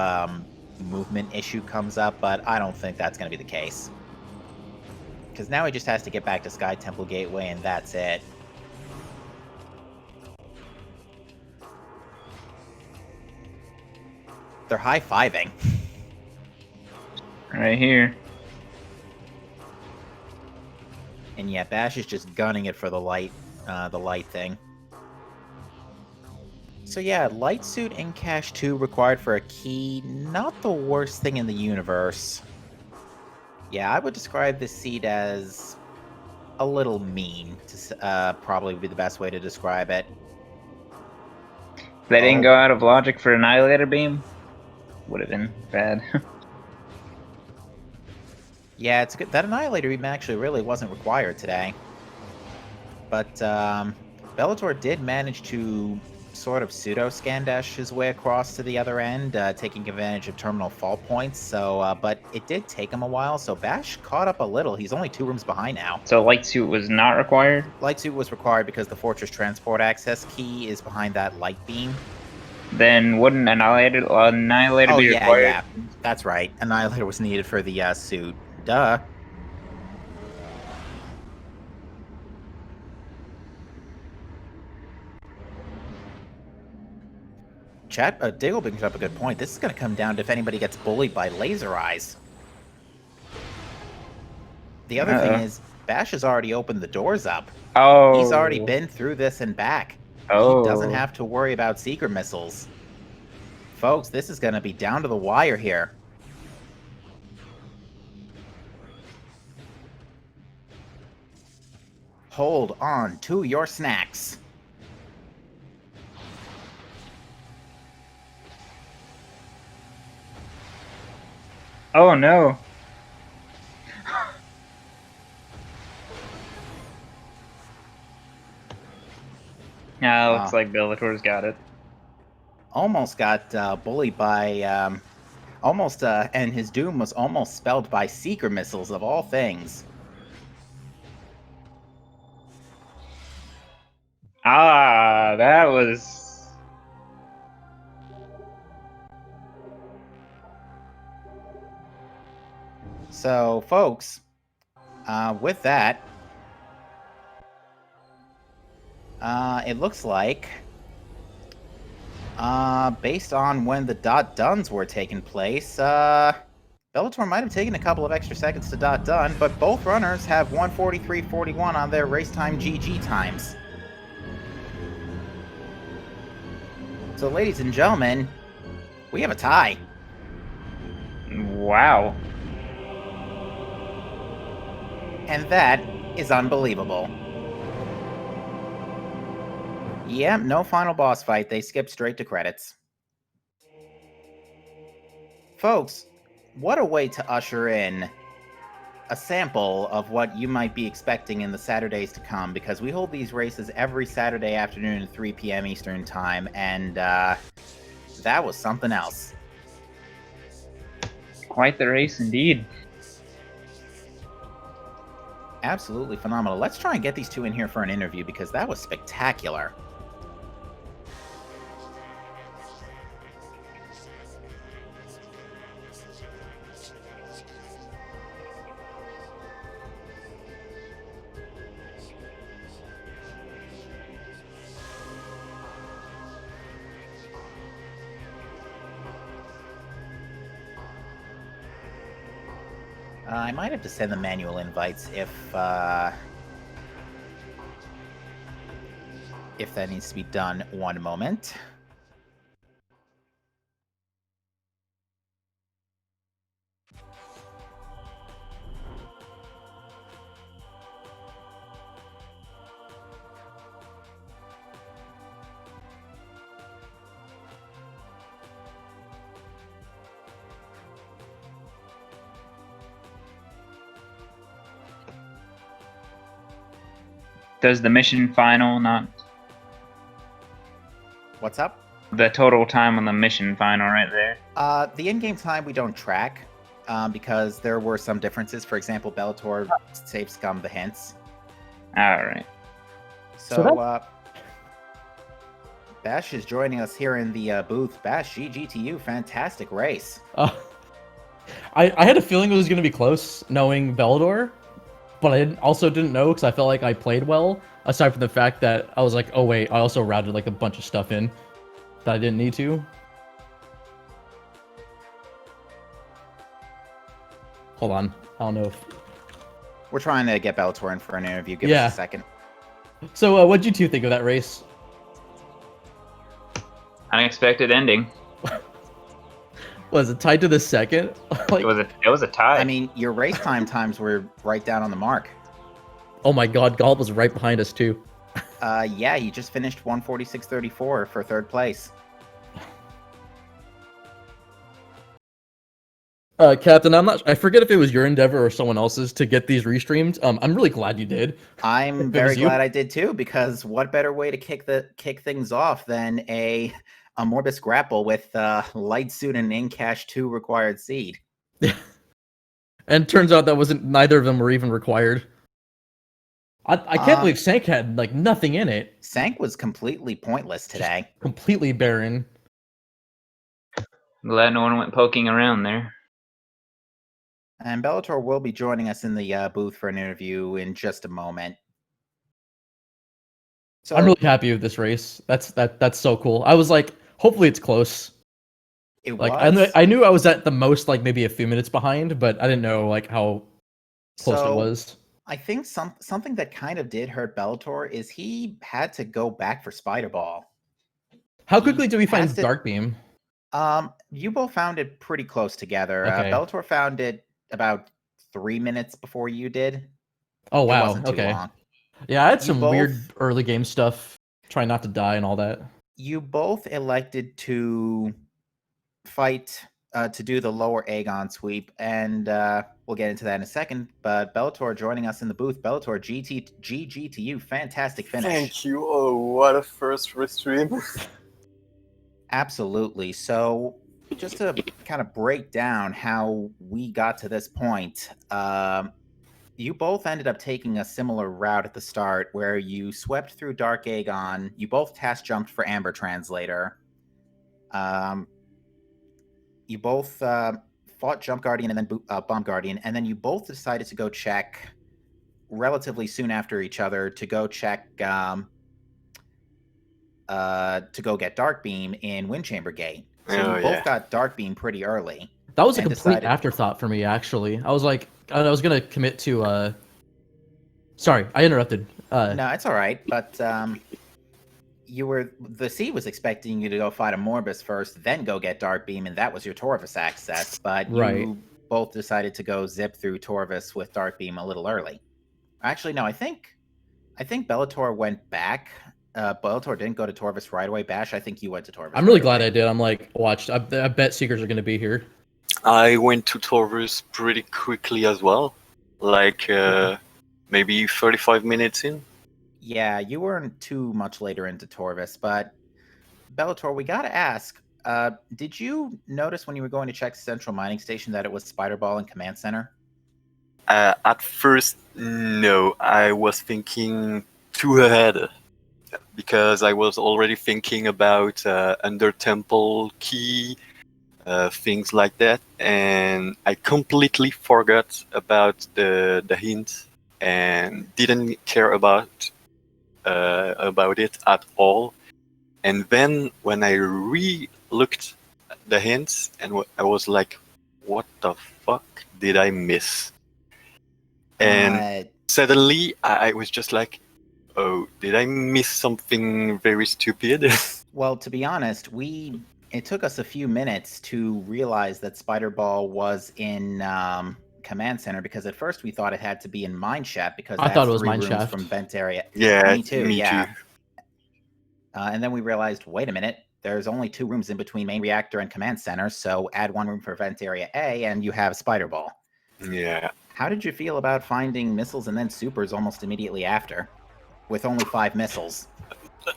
movement issue comes up, but I don't think that's going to be the case. Because now he just has to get back to Sky Temple Gateway, and that's it. They're high-fiving. Right here. And yeah, Bash is just gunning it for the light thing. So yeah, Light Suit and Cache 2 required for a key. Not the worst thing in the universe. Yeah, I would describe this seed as a little mean. To probably be the best way to describe it. If they didn't go out of logic for Annihilator Beam, would have been bad. Yeah, it's good. That Annihilator Beam actually really wasn't required today. But Bellator did manage to sort of pseudo-scan dash his way across to the other end, taking advantage of terminal fault points. So, but it did take him a while, so Bash caught up a little. He's only 2 rooms behind now. So Light Suit was not required? Light Suit was required because the Fortress Transport Access key is behind that light beam. Then wouldn't Annihilator be required? Yeah, that's right. Annihilator was needed for the suit. Duh. Diggle brings up a good point. This is going to come down to if anybody gets bullied by laser eyes. The other thing is, Bash has already opened the doors up. Oh. He's already been through this and back. Oh. He doesn't have to worry about secret missiles. Folks, this is going to be down to the wire here. Hold on to your snacks. Oh no. Now looks like Bellator's got it. Almost got bullied by, and his doom was almost spelled by seeker missiles of all things. Ah, that was... So, folks, with that, it looks like, based on when the dot-dones were taking place, Bellator might have taken a couple of extra seconds to dot-done, but both runners have 1:43.41 on their race time GG times. So, ladies and gentlemen, we have a tie. Wow. And that is unbelievable. Yep, no final boss fight. They skip straight to credits. Folks, what a way to usher in a sample of what you might be expecting in the Saturdays to come, because we hold these races every Saturday afternoon at 3 p.m. Eastern Time, and that was something else. Quite the race indeed. Absolutely phenomenal. Let's try and get these two in here for an interview, because that was spectacular. I might have to send the manual invites if that needs to be done. One moment. Does the mission final not... What's up? The total time on the mission final right there. The in-game time we don't track, because there were some differences. For example, Bellator save scum the hints. Alright. So, Bash is joining us here in the booth. Bash, GG to you. Fantastic race. I had a feeling it was going to be close, knowing Bellator, but I also didn't know because I felt like I played well, aside from the fact that I was like, oh wait, I also routed like a bunch of stuff in that I didn't need to. Hold on. I don't know if... We're trying to get Bellator in for an interview. Give us a second. So, what'd you two think of that race? Unexpected ending. Was it tied to the second? Like, it was a tie. I mean, your race times were right down on the mark. Oh my god, Galt was right behind us too. Yeah, you just finished 1:46.34 for third place. Captain, I forget if it was your endeavor or someone else's to get these restreamed. I'm really glad you did. I'm very glad I did too, because what better way to kick things off than a Morbus grapple with light suit and in-cash 2 required seed. And turns out that wasn't, neither of them were even required. I can't believe Sank had like nothing in it. Sank was completely pointless today. Just completely barren. Glad no one went poking around there. And Bellator will be joining us in the booth for an interview in just a moment. So I'm really happy with this race. That's so cool. I was like hopefully it's close. It Like was. I knew I was at the most like maybe a few minutes behind, but I didn't know like how close it So was. I think something that kind of did hurt Bellator is he had to go back for Spider Ball. How He quickly do we find passed it. Dark Beam? You both found it pretty close together. Okay. Bellator found it about 3 minutes before you did. Oh It wow. wasn't too Okay. long. Yeah, I had You some weird both early game stuff. Trying not to die and all that. you both elected to fight to do the lower Aegon sweep, and we'll get into that in a second. But Bellator joining us in the booth. Bellator, GG to you. Fantastic finish. Thank you. Oh, what a first restream. Absolutely. So, just to kind of break down how we got to this point, you both ended up taking a similar route at the start where you swept through Dark Aegon. You both task jumped for Amber Translator. You both fought Jump Guardian and then Bomb Guardian, and then you both decided to go check relatively soon after each other to go check to go get Dark Beam in Windchamber Gate. So you both got Dark Beam pretty early. That was a complete afterthought for me, actually. I was like, I was gonna commit to. Sorry, I interrupted. No, it's all right. But the C was expecting you to go fight a Morbus first, then go get Dark Beam, and that was your Torvus access. But you both decided to go zip through Torvus with Dark Beam a little early. Actually, no, I think Bellator went back. Bellator didn't go to Torvus right away. Bash, I think you went to Torvus. I'm really glad I did. I'm like, watch. I bet Seekers are gonna be here. I went to Torvus pretty quickly as well, like maybe 35 minutes in. Yeah, you weren't too much later into Torvus, but Bellator, we gotta ask, did you notice when you were going to check Central Mining Station that it was Spider Ball and Command Center? At first, no. I was thinking too ahead because I was already thinking about Under Temple Key, things like that, and I completely forgot about the hint and didn't care about it at all. And then when I re-looked at the hints, and I was like, "What the fuck did I miss?" And suddenly I was just like, "Oh, did I miss something very stupid?" Well, to be honest, it took us a few minutes to realize that Spider Ball was in Command Center, because at first we thought it had to be in Mine Shaft because I that's thought it was 3 Mine rooms Shaft. from Vent Area. Yeah, me too. And then we realized, wait a minute, there's only 2 rooms in between Main Reactor and Command Center, so add 1 room for Vent Area A, and you have Spider Ball. Yeah. How did you feel about finding missiles and then supers almost immediately after, with only 5 missiles?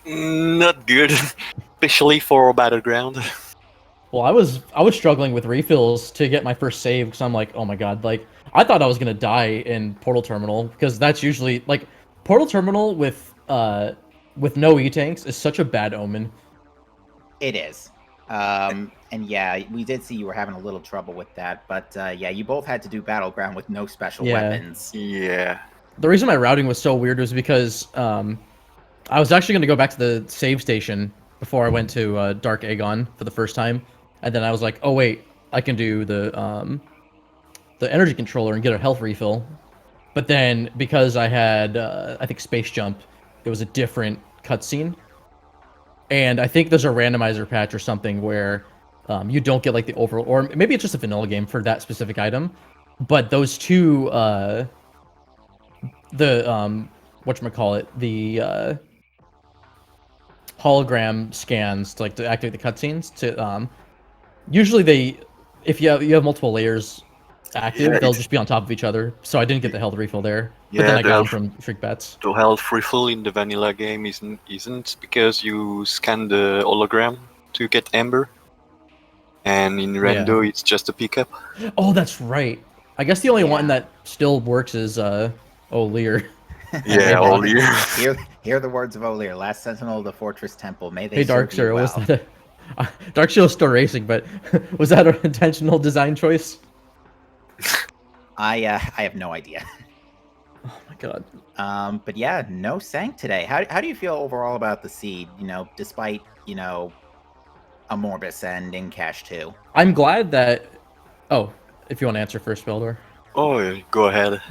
Not good, especially for Battleground. Well, I was struggling with refills to get my first save because I'm like, oh my god, like I thought I was gonna die in Portal Terminal because that's usually like Portal Terminal with no E-tanks is such a bad omen. It is. And yeah, we did see you were having a little trouble with that, but yeah, you both had to do Battleground with no special weapons. Yeah. The reason my routing was so weird was because I was actually going to go back to the save station before I went to Dark Aegon for the first time, and then I was like, oh wait, I can do the energy controller and get a health refill. But then because I had I think Space Jump, it was a different cutscene. And I think there's a randomizer patch or something where you don't get like the overall, or maybe it's just a vanilla game for that specific item. But those two, whatchamacallit, the hologram scans to activate the cutscenes. To usually if you have multiple layers active, they'll just be on top of each other. So I didn't get the health refill there. Yeah, but then I got them from Freak Bats. The health refill in the vanilla game isn't because you scan the hologram to get Amber, and in Rando it's just a pickup. Oh, that's right. I guess the only one that still works is O'Lear. Yeah, O'Lear. Hear the words of O'Lear, last sentinel of the Fortress Temple. May they hey, serve you well. Was that Dark Shield's still racing, but was that an intentional design choice? I have no idea. Oh my god. But yeah, no Sank today. How do you feel overall about the seed? You know, despite a Morbus and in Cache 2. I'm glad that. Oh, if you want to answer first, Beldor. Oh, yeah, go ahead.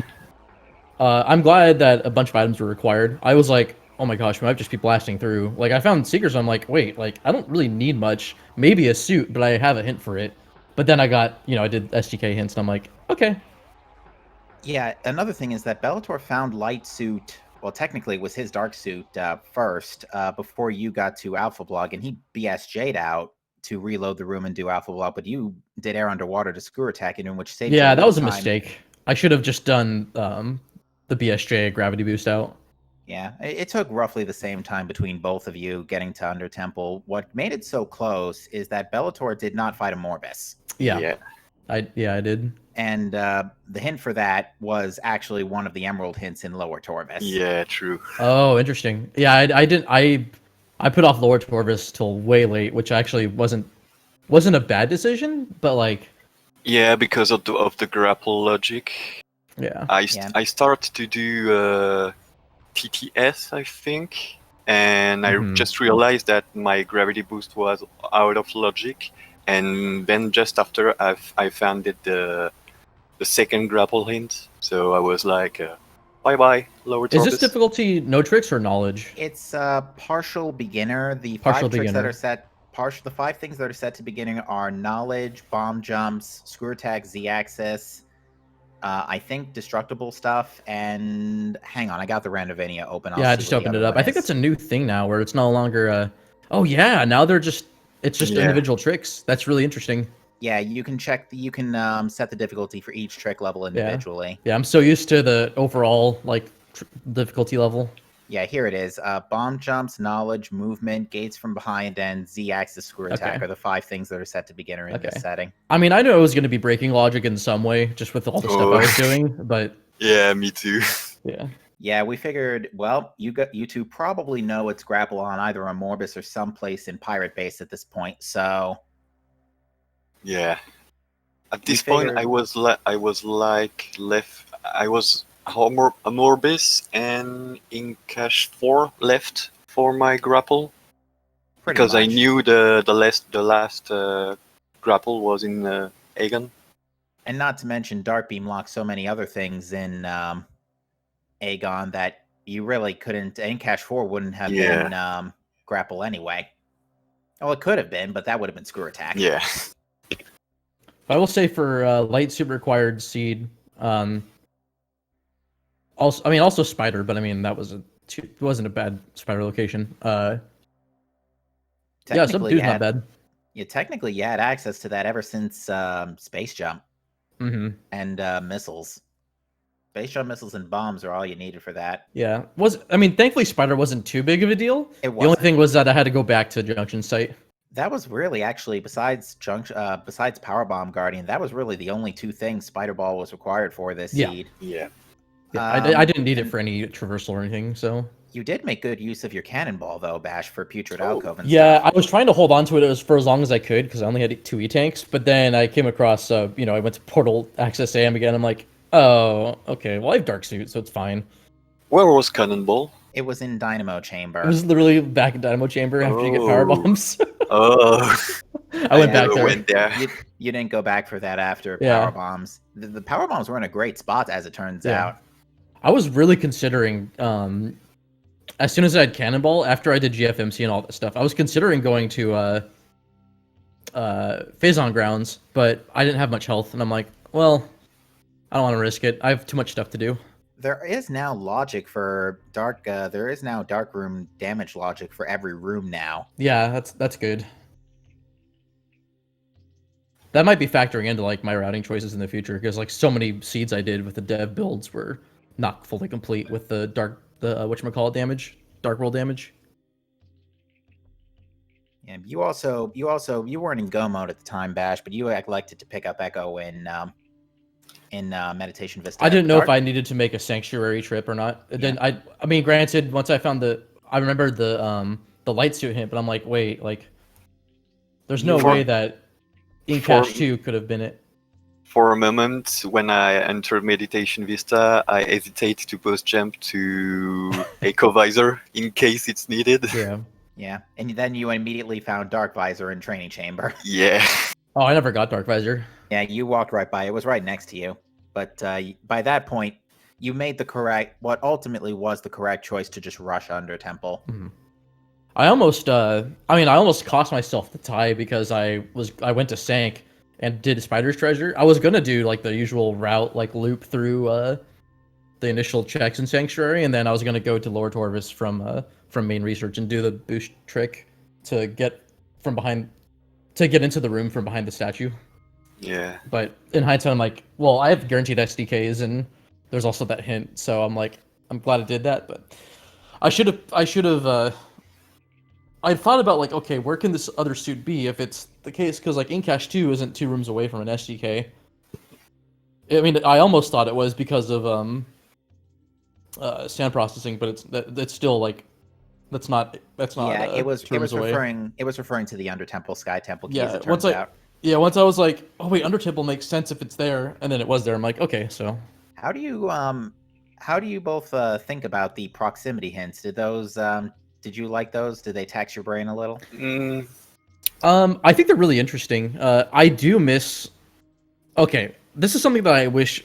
I'm glad that a bunch of items were required. I was like, oh my gosh, we might just be blasting through. Like, I found Seekers, I'm like, wait, like, I don't really need much. Maybe a suit, but I have a hint for it. But then I got, I did SGK hints, and I'm like, okay. Yeah, another thing is that Bellator found Light Suit. Well, technically, it was his Dark Suit first, before you got to Alpha Block, and he BSJ'd out to reload the room and do Alpha Block, but you did Air Underwater to Screw Attack, in which saved you Yeah, a that little was a time. mistake. I should have just done the BSJ gravity boost out. Yeah, it took roughly the same time between both of you getting to Under Temple. What made it so close is that Bellator did not fight a Morbus. Yeah. I did. And the hint for that was actually one of the Emerald hints in Lower Torvis. Yeah, true. Oh, interesting. Yeah, I didn't. I put off Lower Torvis till way late, which actually wasn't a bad decision, but like. Yeah, because of the grapple logic. Yeah. I started to do TTS, I think, and I just realized that my gravity boost was out of logic, and then just after I found it the second grapple hint, so I was like, bye bye, Lower Torvis. Is this difficulty no tricks or knowledge? It's partial beginner. The Partial five tricks that beginner. are set. The 5 things that are set to beginning are knowledge, bomb jumps, screw attack, Z-axis. I think destructible stuff, and hang on, I got the Randomizer open. Yeah, I just opened it up. I think that's a new thing now, where it's no longer. Oh yeah, now it's just individual tricks. That's really interesting. Yeah, you can check. You can set the difficulty for each trick level individually. Yeah, I'm so used to the overall difficulty level. Yeah, here it is. Bomb jumps, knowledge, movement, gates from behind, and Z-axis screw attack are the 5 things that are set to beginner in this setting. I mean, I know it was going to be breaking logic in some way, just with all the stuff I was doing, but yeah, me too. Yeah. Yeah, we figured. Well, you two probably know it's grapple on either a Morbus or someplace in Pirate Base at this point. So. Yeah. At this point, I was left. I was a Morbis and in Cache 4 left for my grapple. Because I knew the last grapple was in Aegon. And not to mention Dark Beam locks so many other things in Aegon that you really couldn't. In Cache 4 wouldn't have been grapple anyway. Well, it could have been, but that would have been screw attack. Yeah. I will say for light suit required seed. Also spider, but I mean that wasn't a bad spider location. Yeah, subdue's not bad. Yeah, technically you had access to that ever since Space Jump. And missiles. Space Jump missiles and bombs are all you needed for that. Yeah. Thankfully spider wasn't too big of a deal. It wasn't. The only thing was that I had to go back to Junction Site. That was really actually besides Power Bomb Guardian, that was really the only 2 things Spider Ball was required for this seed. Yeah. I didn't need it for any traversal or anything, so. You did make good use of your cannonball though, Bash, for Putrid Alcove and yeah, stuff. I was trying to hold on to it for as long as I could because I only had 2 E-tanks, but then I came across, I went to Portal Access AM again. I'm like, oh, okay, well I have Dark Suit, so it's fine. Where was Cannonball? It was in Dynamo Chamber. It was literally back in Dynamo Chamber after you get power bombs. Oh. I went back there. Went there. You didn't go back for that after power bombs. The power bombs were in a great spot, as it turns out. I was really considering, as soon as I had Cannonball, after I did GFMC and all that stuff, I was considering going to Phazon Grounds, but I didn't have much health, and I'm like, well, I don't want to risk it. I have too much stuff to do. There is now logic for dark. There is now dark room damage logic for every room now. Yeah, that's good. That might be factoring into my routing choices in the future because so many seeds I did with the dev builds were not fully complete with the whatchamacallit damage, dark world damage. Yeah, you weren't in go mode at the time, Bash, but you elected to pick up Echo in Meditation Vista. I didn't know if I needed to make a sanctuary trip or not. Then I mean, granted, once I found I remembered the light suit hint, but I'm like, wait, there's no way that in Cache 2 could have been it. For a moment, when I entered Meditation Vista, I hesitate to post jump to Echo Visor in case it's needed. Yeah. Yeah, and then you immediately found Dark Visor in Training Chamber. Yeah. Oh, I never got Dark Visor. Yeah, you walked right by. It was right next to you. But by that point, you made what ultimately was the correct choice to just rush under Temple. Mhm. I almost cost myself the tie because I went to Sank and did Spider's Treasure. I was gonna do like the usual route, like loop through the initial checks in Sanctuary, and then I was gonna go to Lower Torvis from main research and do the boost trick to get into the room from behind the statue. Yeah. But in hindsight, I'm like, well, I have guaranteed SDKs, and there's also that hint, so I'm like, I'm glad I did that. But I should have. I thought about like, okay, where can this other suit be if it's the case? Because like Incash 2 isn't 2 rooms away from an SDK. I mean, I almost thought it was because of sound processing, but it's still like that's not Yeah, it was 2 rooms away. referring to the Under Temple Sky Temple keys. Yeah, It turns out. once I was like, oh wait, Under Temple makes sense if it's there, and then it was there. I'm like, okay, so How do you both think about the proximity hints? Did you like those? Did they tax your brain a little? Mm, I think they're really interesting. I do miss. Okay, this is something that I wish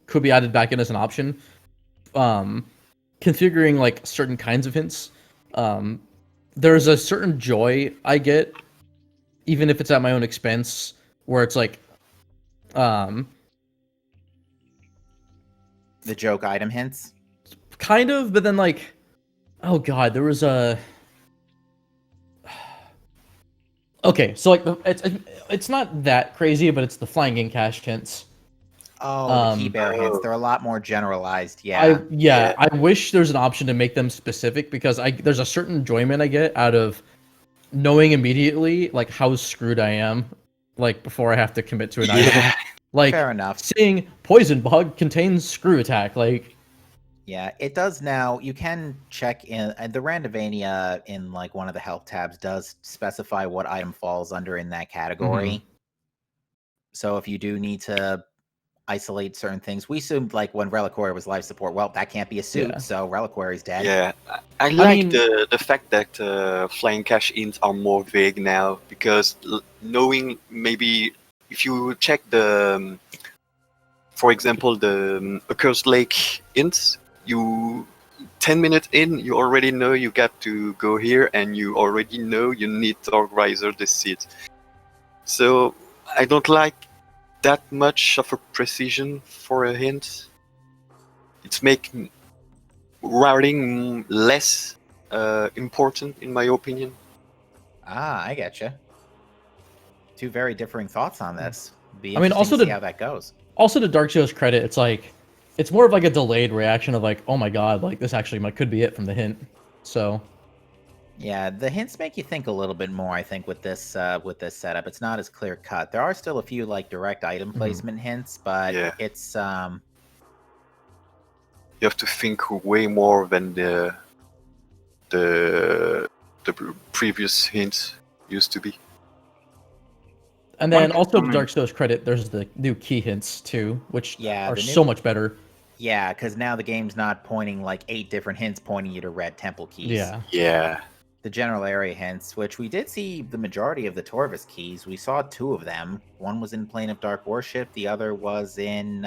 could be added back in as an option. Configuring like certain kinds of hints. There's a certain joy I get, even if it's at my own expense, where it's like, The joke item hints. kind of, but then like, oh god, there was a. Okay, so like it's not that crazy, but it's the flying in cache hints. Oh, the key bear hints. Oh. They're a lot more generalized. Yeah. I wish there's an option to make them specific because there's a certain enjoyment I get out of knowing immediately like how screwed I am, like before I have to commit to an item. yeah. Like Fair enough. saying poison bug contains screw attack. Like Yeah, it does now. You can check in the Randovania in like one of the help tabs does specify what item falls under in that category. So if you do need to isolate certain things, we assumed like when Reliquary was life support, well, that can't be a suit, Yeah. so Reliquary's dead. Yeah, I like mean- the fact that flying cache ins are more vague now because knowing maybe if you check for example, the Accursed Lake ints, you 10 minutes in, you already know you got to go here, and you already know you need Dark Riser the seat. So I don't like that much of a precision for a hint. It's making routing less important, in my opinion. Ah, I getcha. Two very differing thoughts on this. Be I mean, interesting also to see the- how that goes. also to Dark Show's credit, it's like it's more of like a delayed reaction of like, oh my god, like this actually could be it from the hint. So Yeah, the hints make you think a little bit more, I think, with this setup. It's not as clear cut. There are still a few like direct item placement hints, but Yeah. it's You have to think way more than the previous hints used to be. and then One also to comment. Dark Show's credit, there's the new key hints too, which Yeah, are the new- so much better. yeah, because now the game's not pointing like 8 different hints pointing you to red temple keys. Yeah. Yeah. The general area hints, which we did see the majority of the Torvis keys. We saw 2 of them. One was in Plane of Dark Worship. The other was in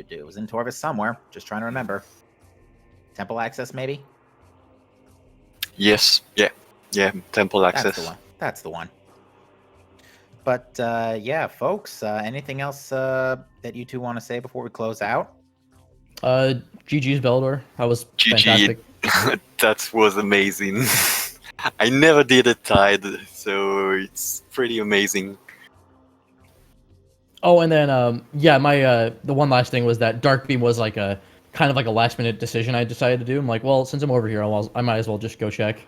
it was in Torvis somewhere. Just trying to remember. Temple access, maybe. Yes. Yeah. Yeah. Temple access. That's the one. That's the one. But yeah, folks. Anything else that you two want to say before we close out? GG's Beldor. That was GG. fantastic. That was amazing. I never did a tide, so it's pretty amazing. Oh, and then yeah, my the one last thing was that Dark Beam was like a kind of like a last minute decision I decided to do. I'm like, well, since I'm over here, I might as well just go check.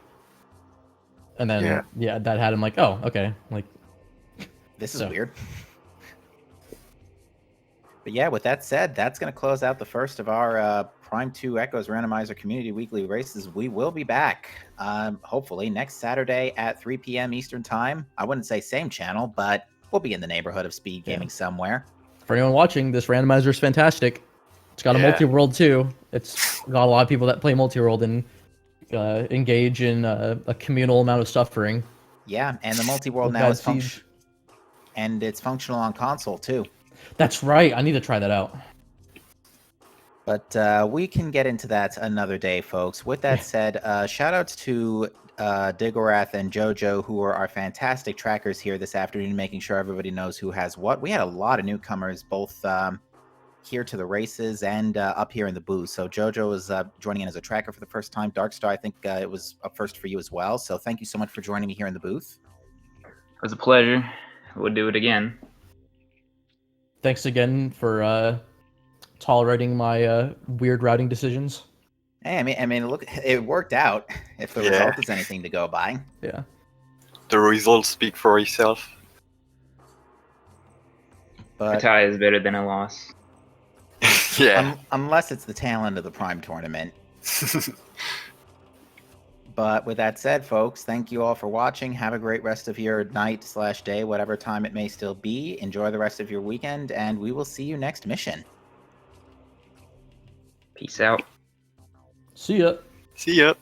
And then yeah, that had him like, oh, okay, like This is So- weird. But yeah, with that said, that's going to close out the first of our Prime 2 Echoes Randomizer Community Weekly Races. We will be back, hopefully, next Saturday at 3 p.m. Eastern Time. I wouldn't say same channel, but we'll be in the neighborhood of Speed Gaming somewhere. for anyone watching, this randomizer is fantastic. It's got a Yeah. multi-world too. It's got a lot of people that play multi-world, and engage in a communal amount of suffering. Yeah, and the multi-world With now Bad is Siege. and it's functional on console too. That's right. I need to try that out. But we can get into that another day, folks. With that said, shout outs to Digorath and Jojo, who are our fantastic trackers here this afternoon, making sure everybody knows who has what. We had a lot of newcomers, both here to the races and up here in the booth. So Jojo is joining in as a tracker for the first time. Darkstar, I think it was a first for you as well. So thank you so much for joining me here in the booth. It was a pleasure. We'll do it again. Thanks again for tolerating my weird routing decisions. Hey, I mean, look, it worked out. If the result is anything to go by. Yeah. The results speak for itself. A But tie is better than a loss. Yeah. unless it's the tail end of the Prime tournament. But with that said, folks, thank you all for watching. Have a great rest of your night/day, whatever time it may still be. Enjoy the rest of your weekend, and we will see you next mission. Peace out. See ya. See ya.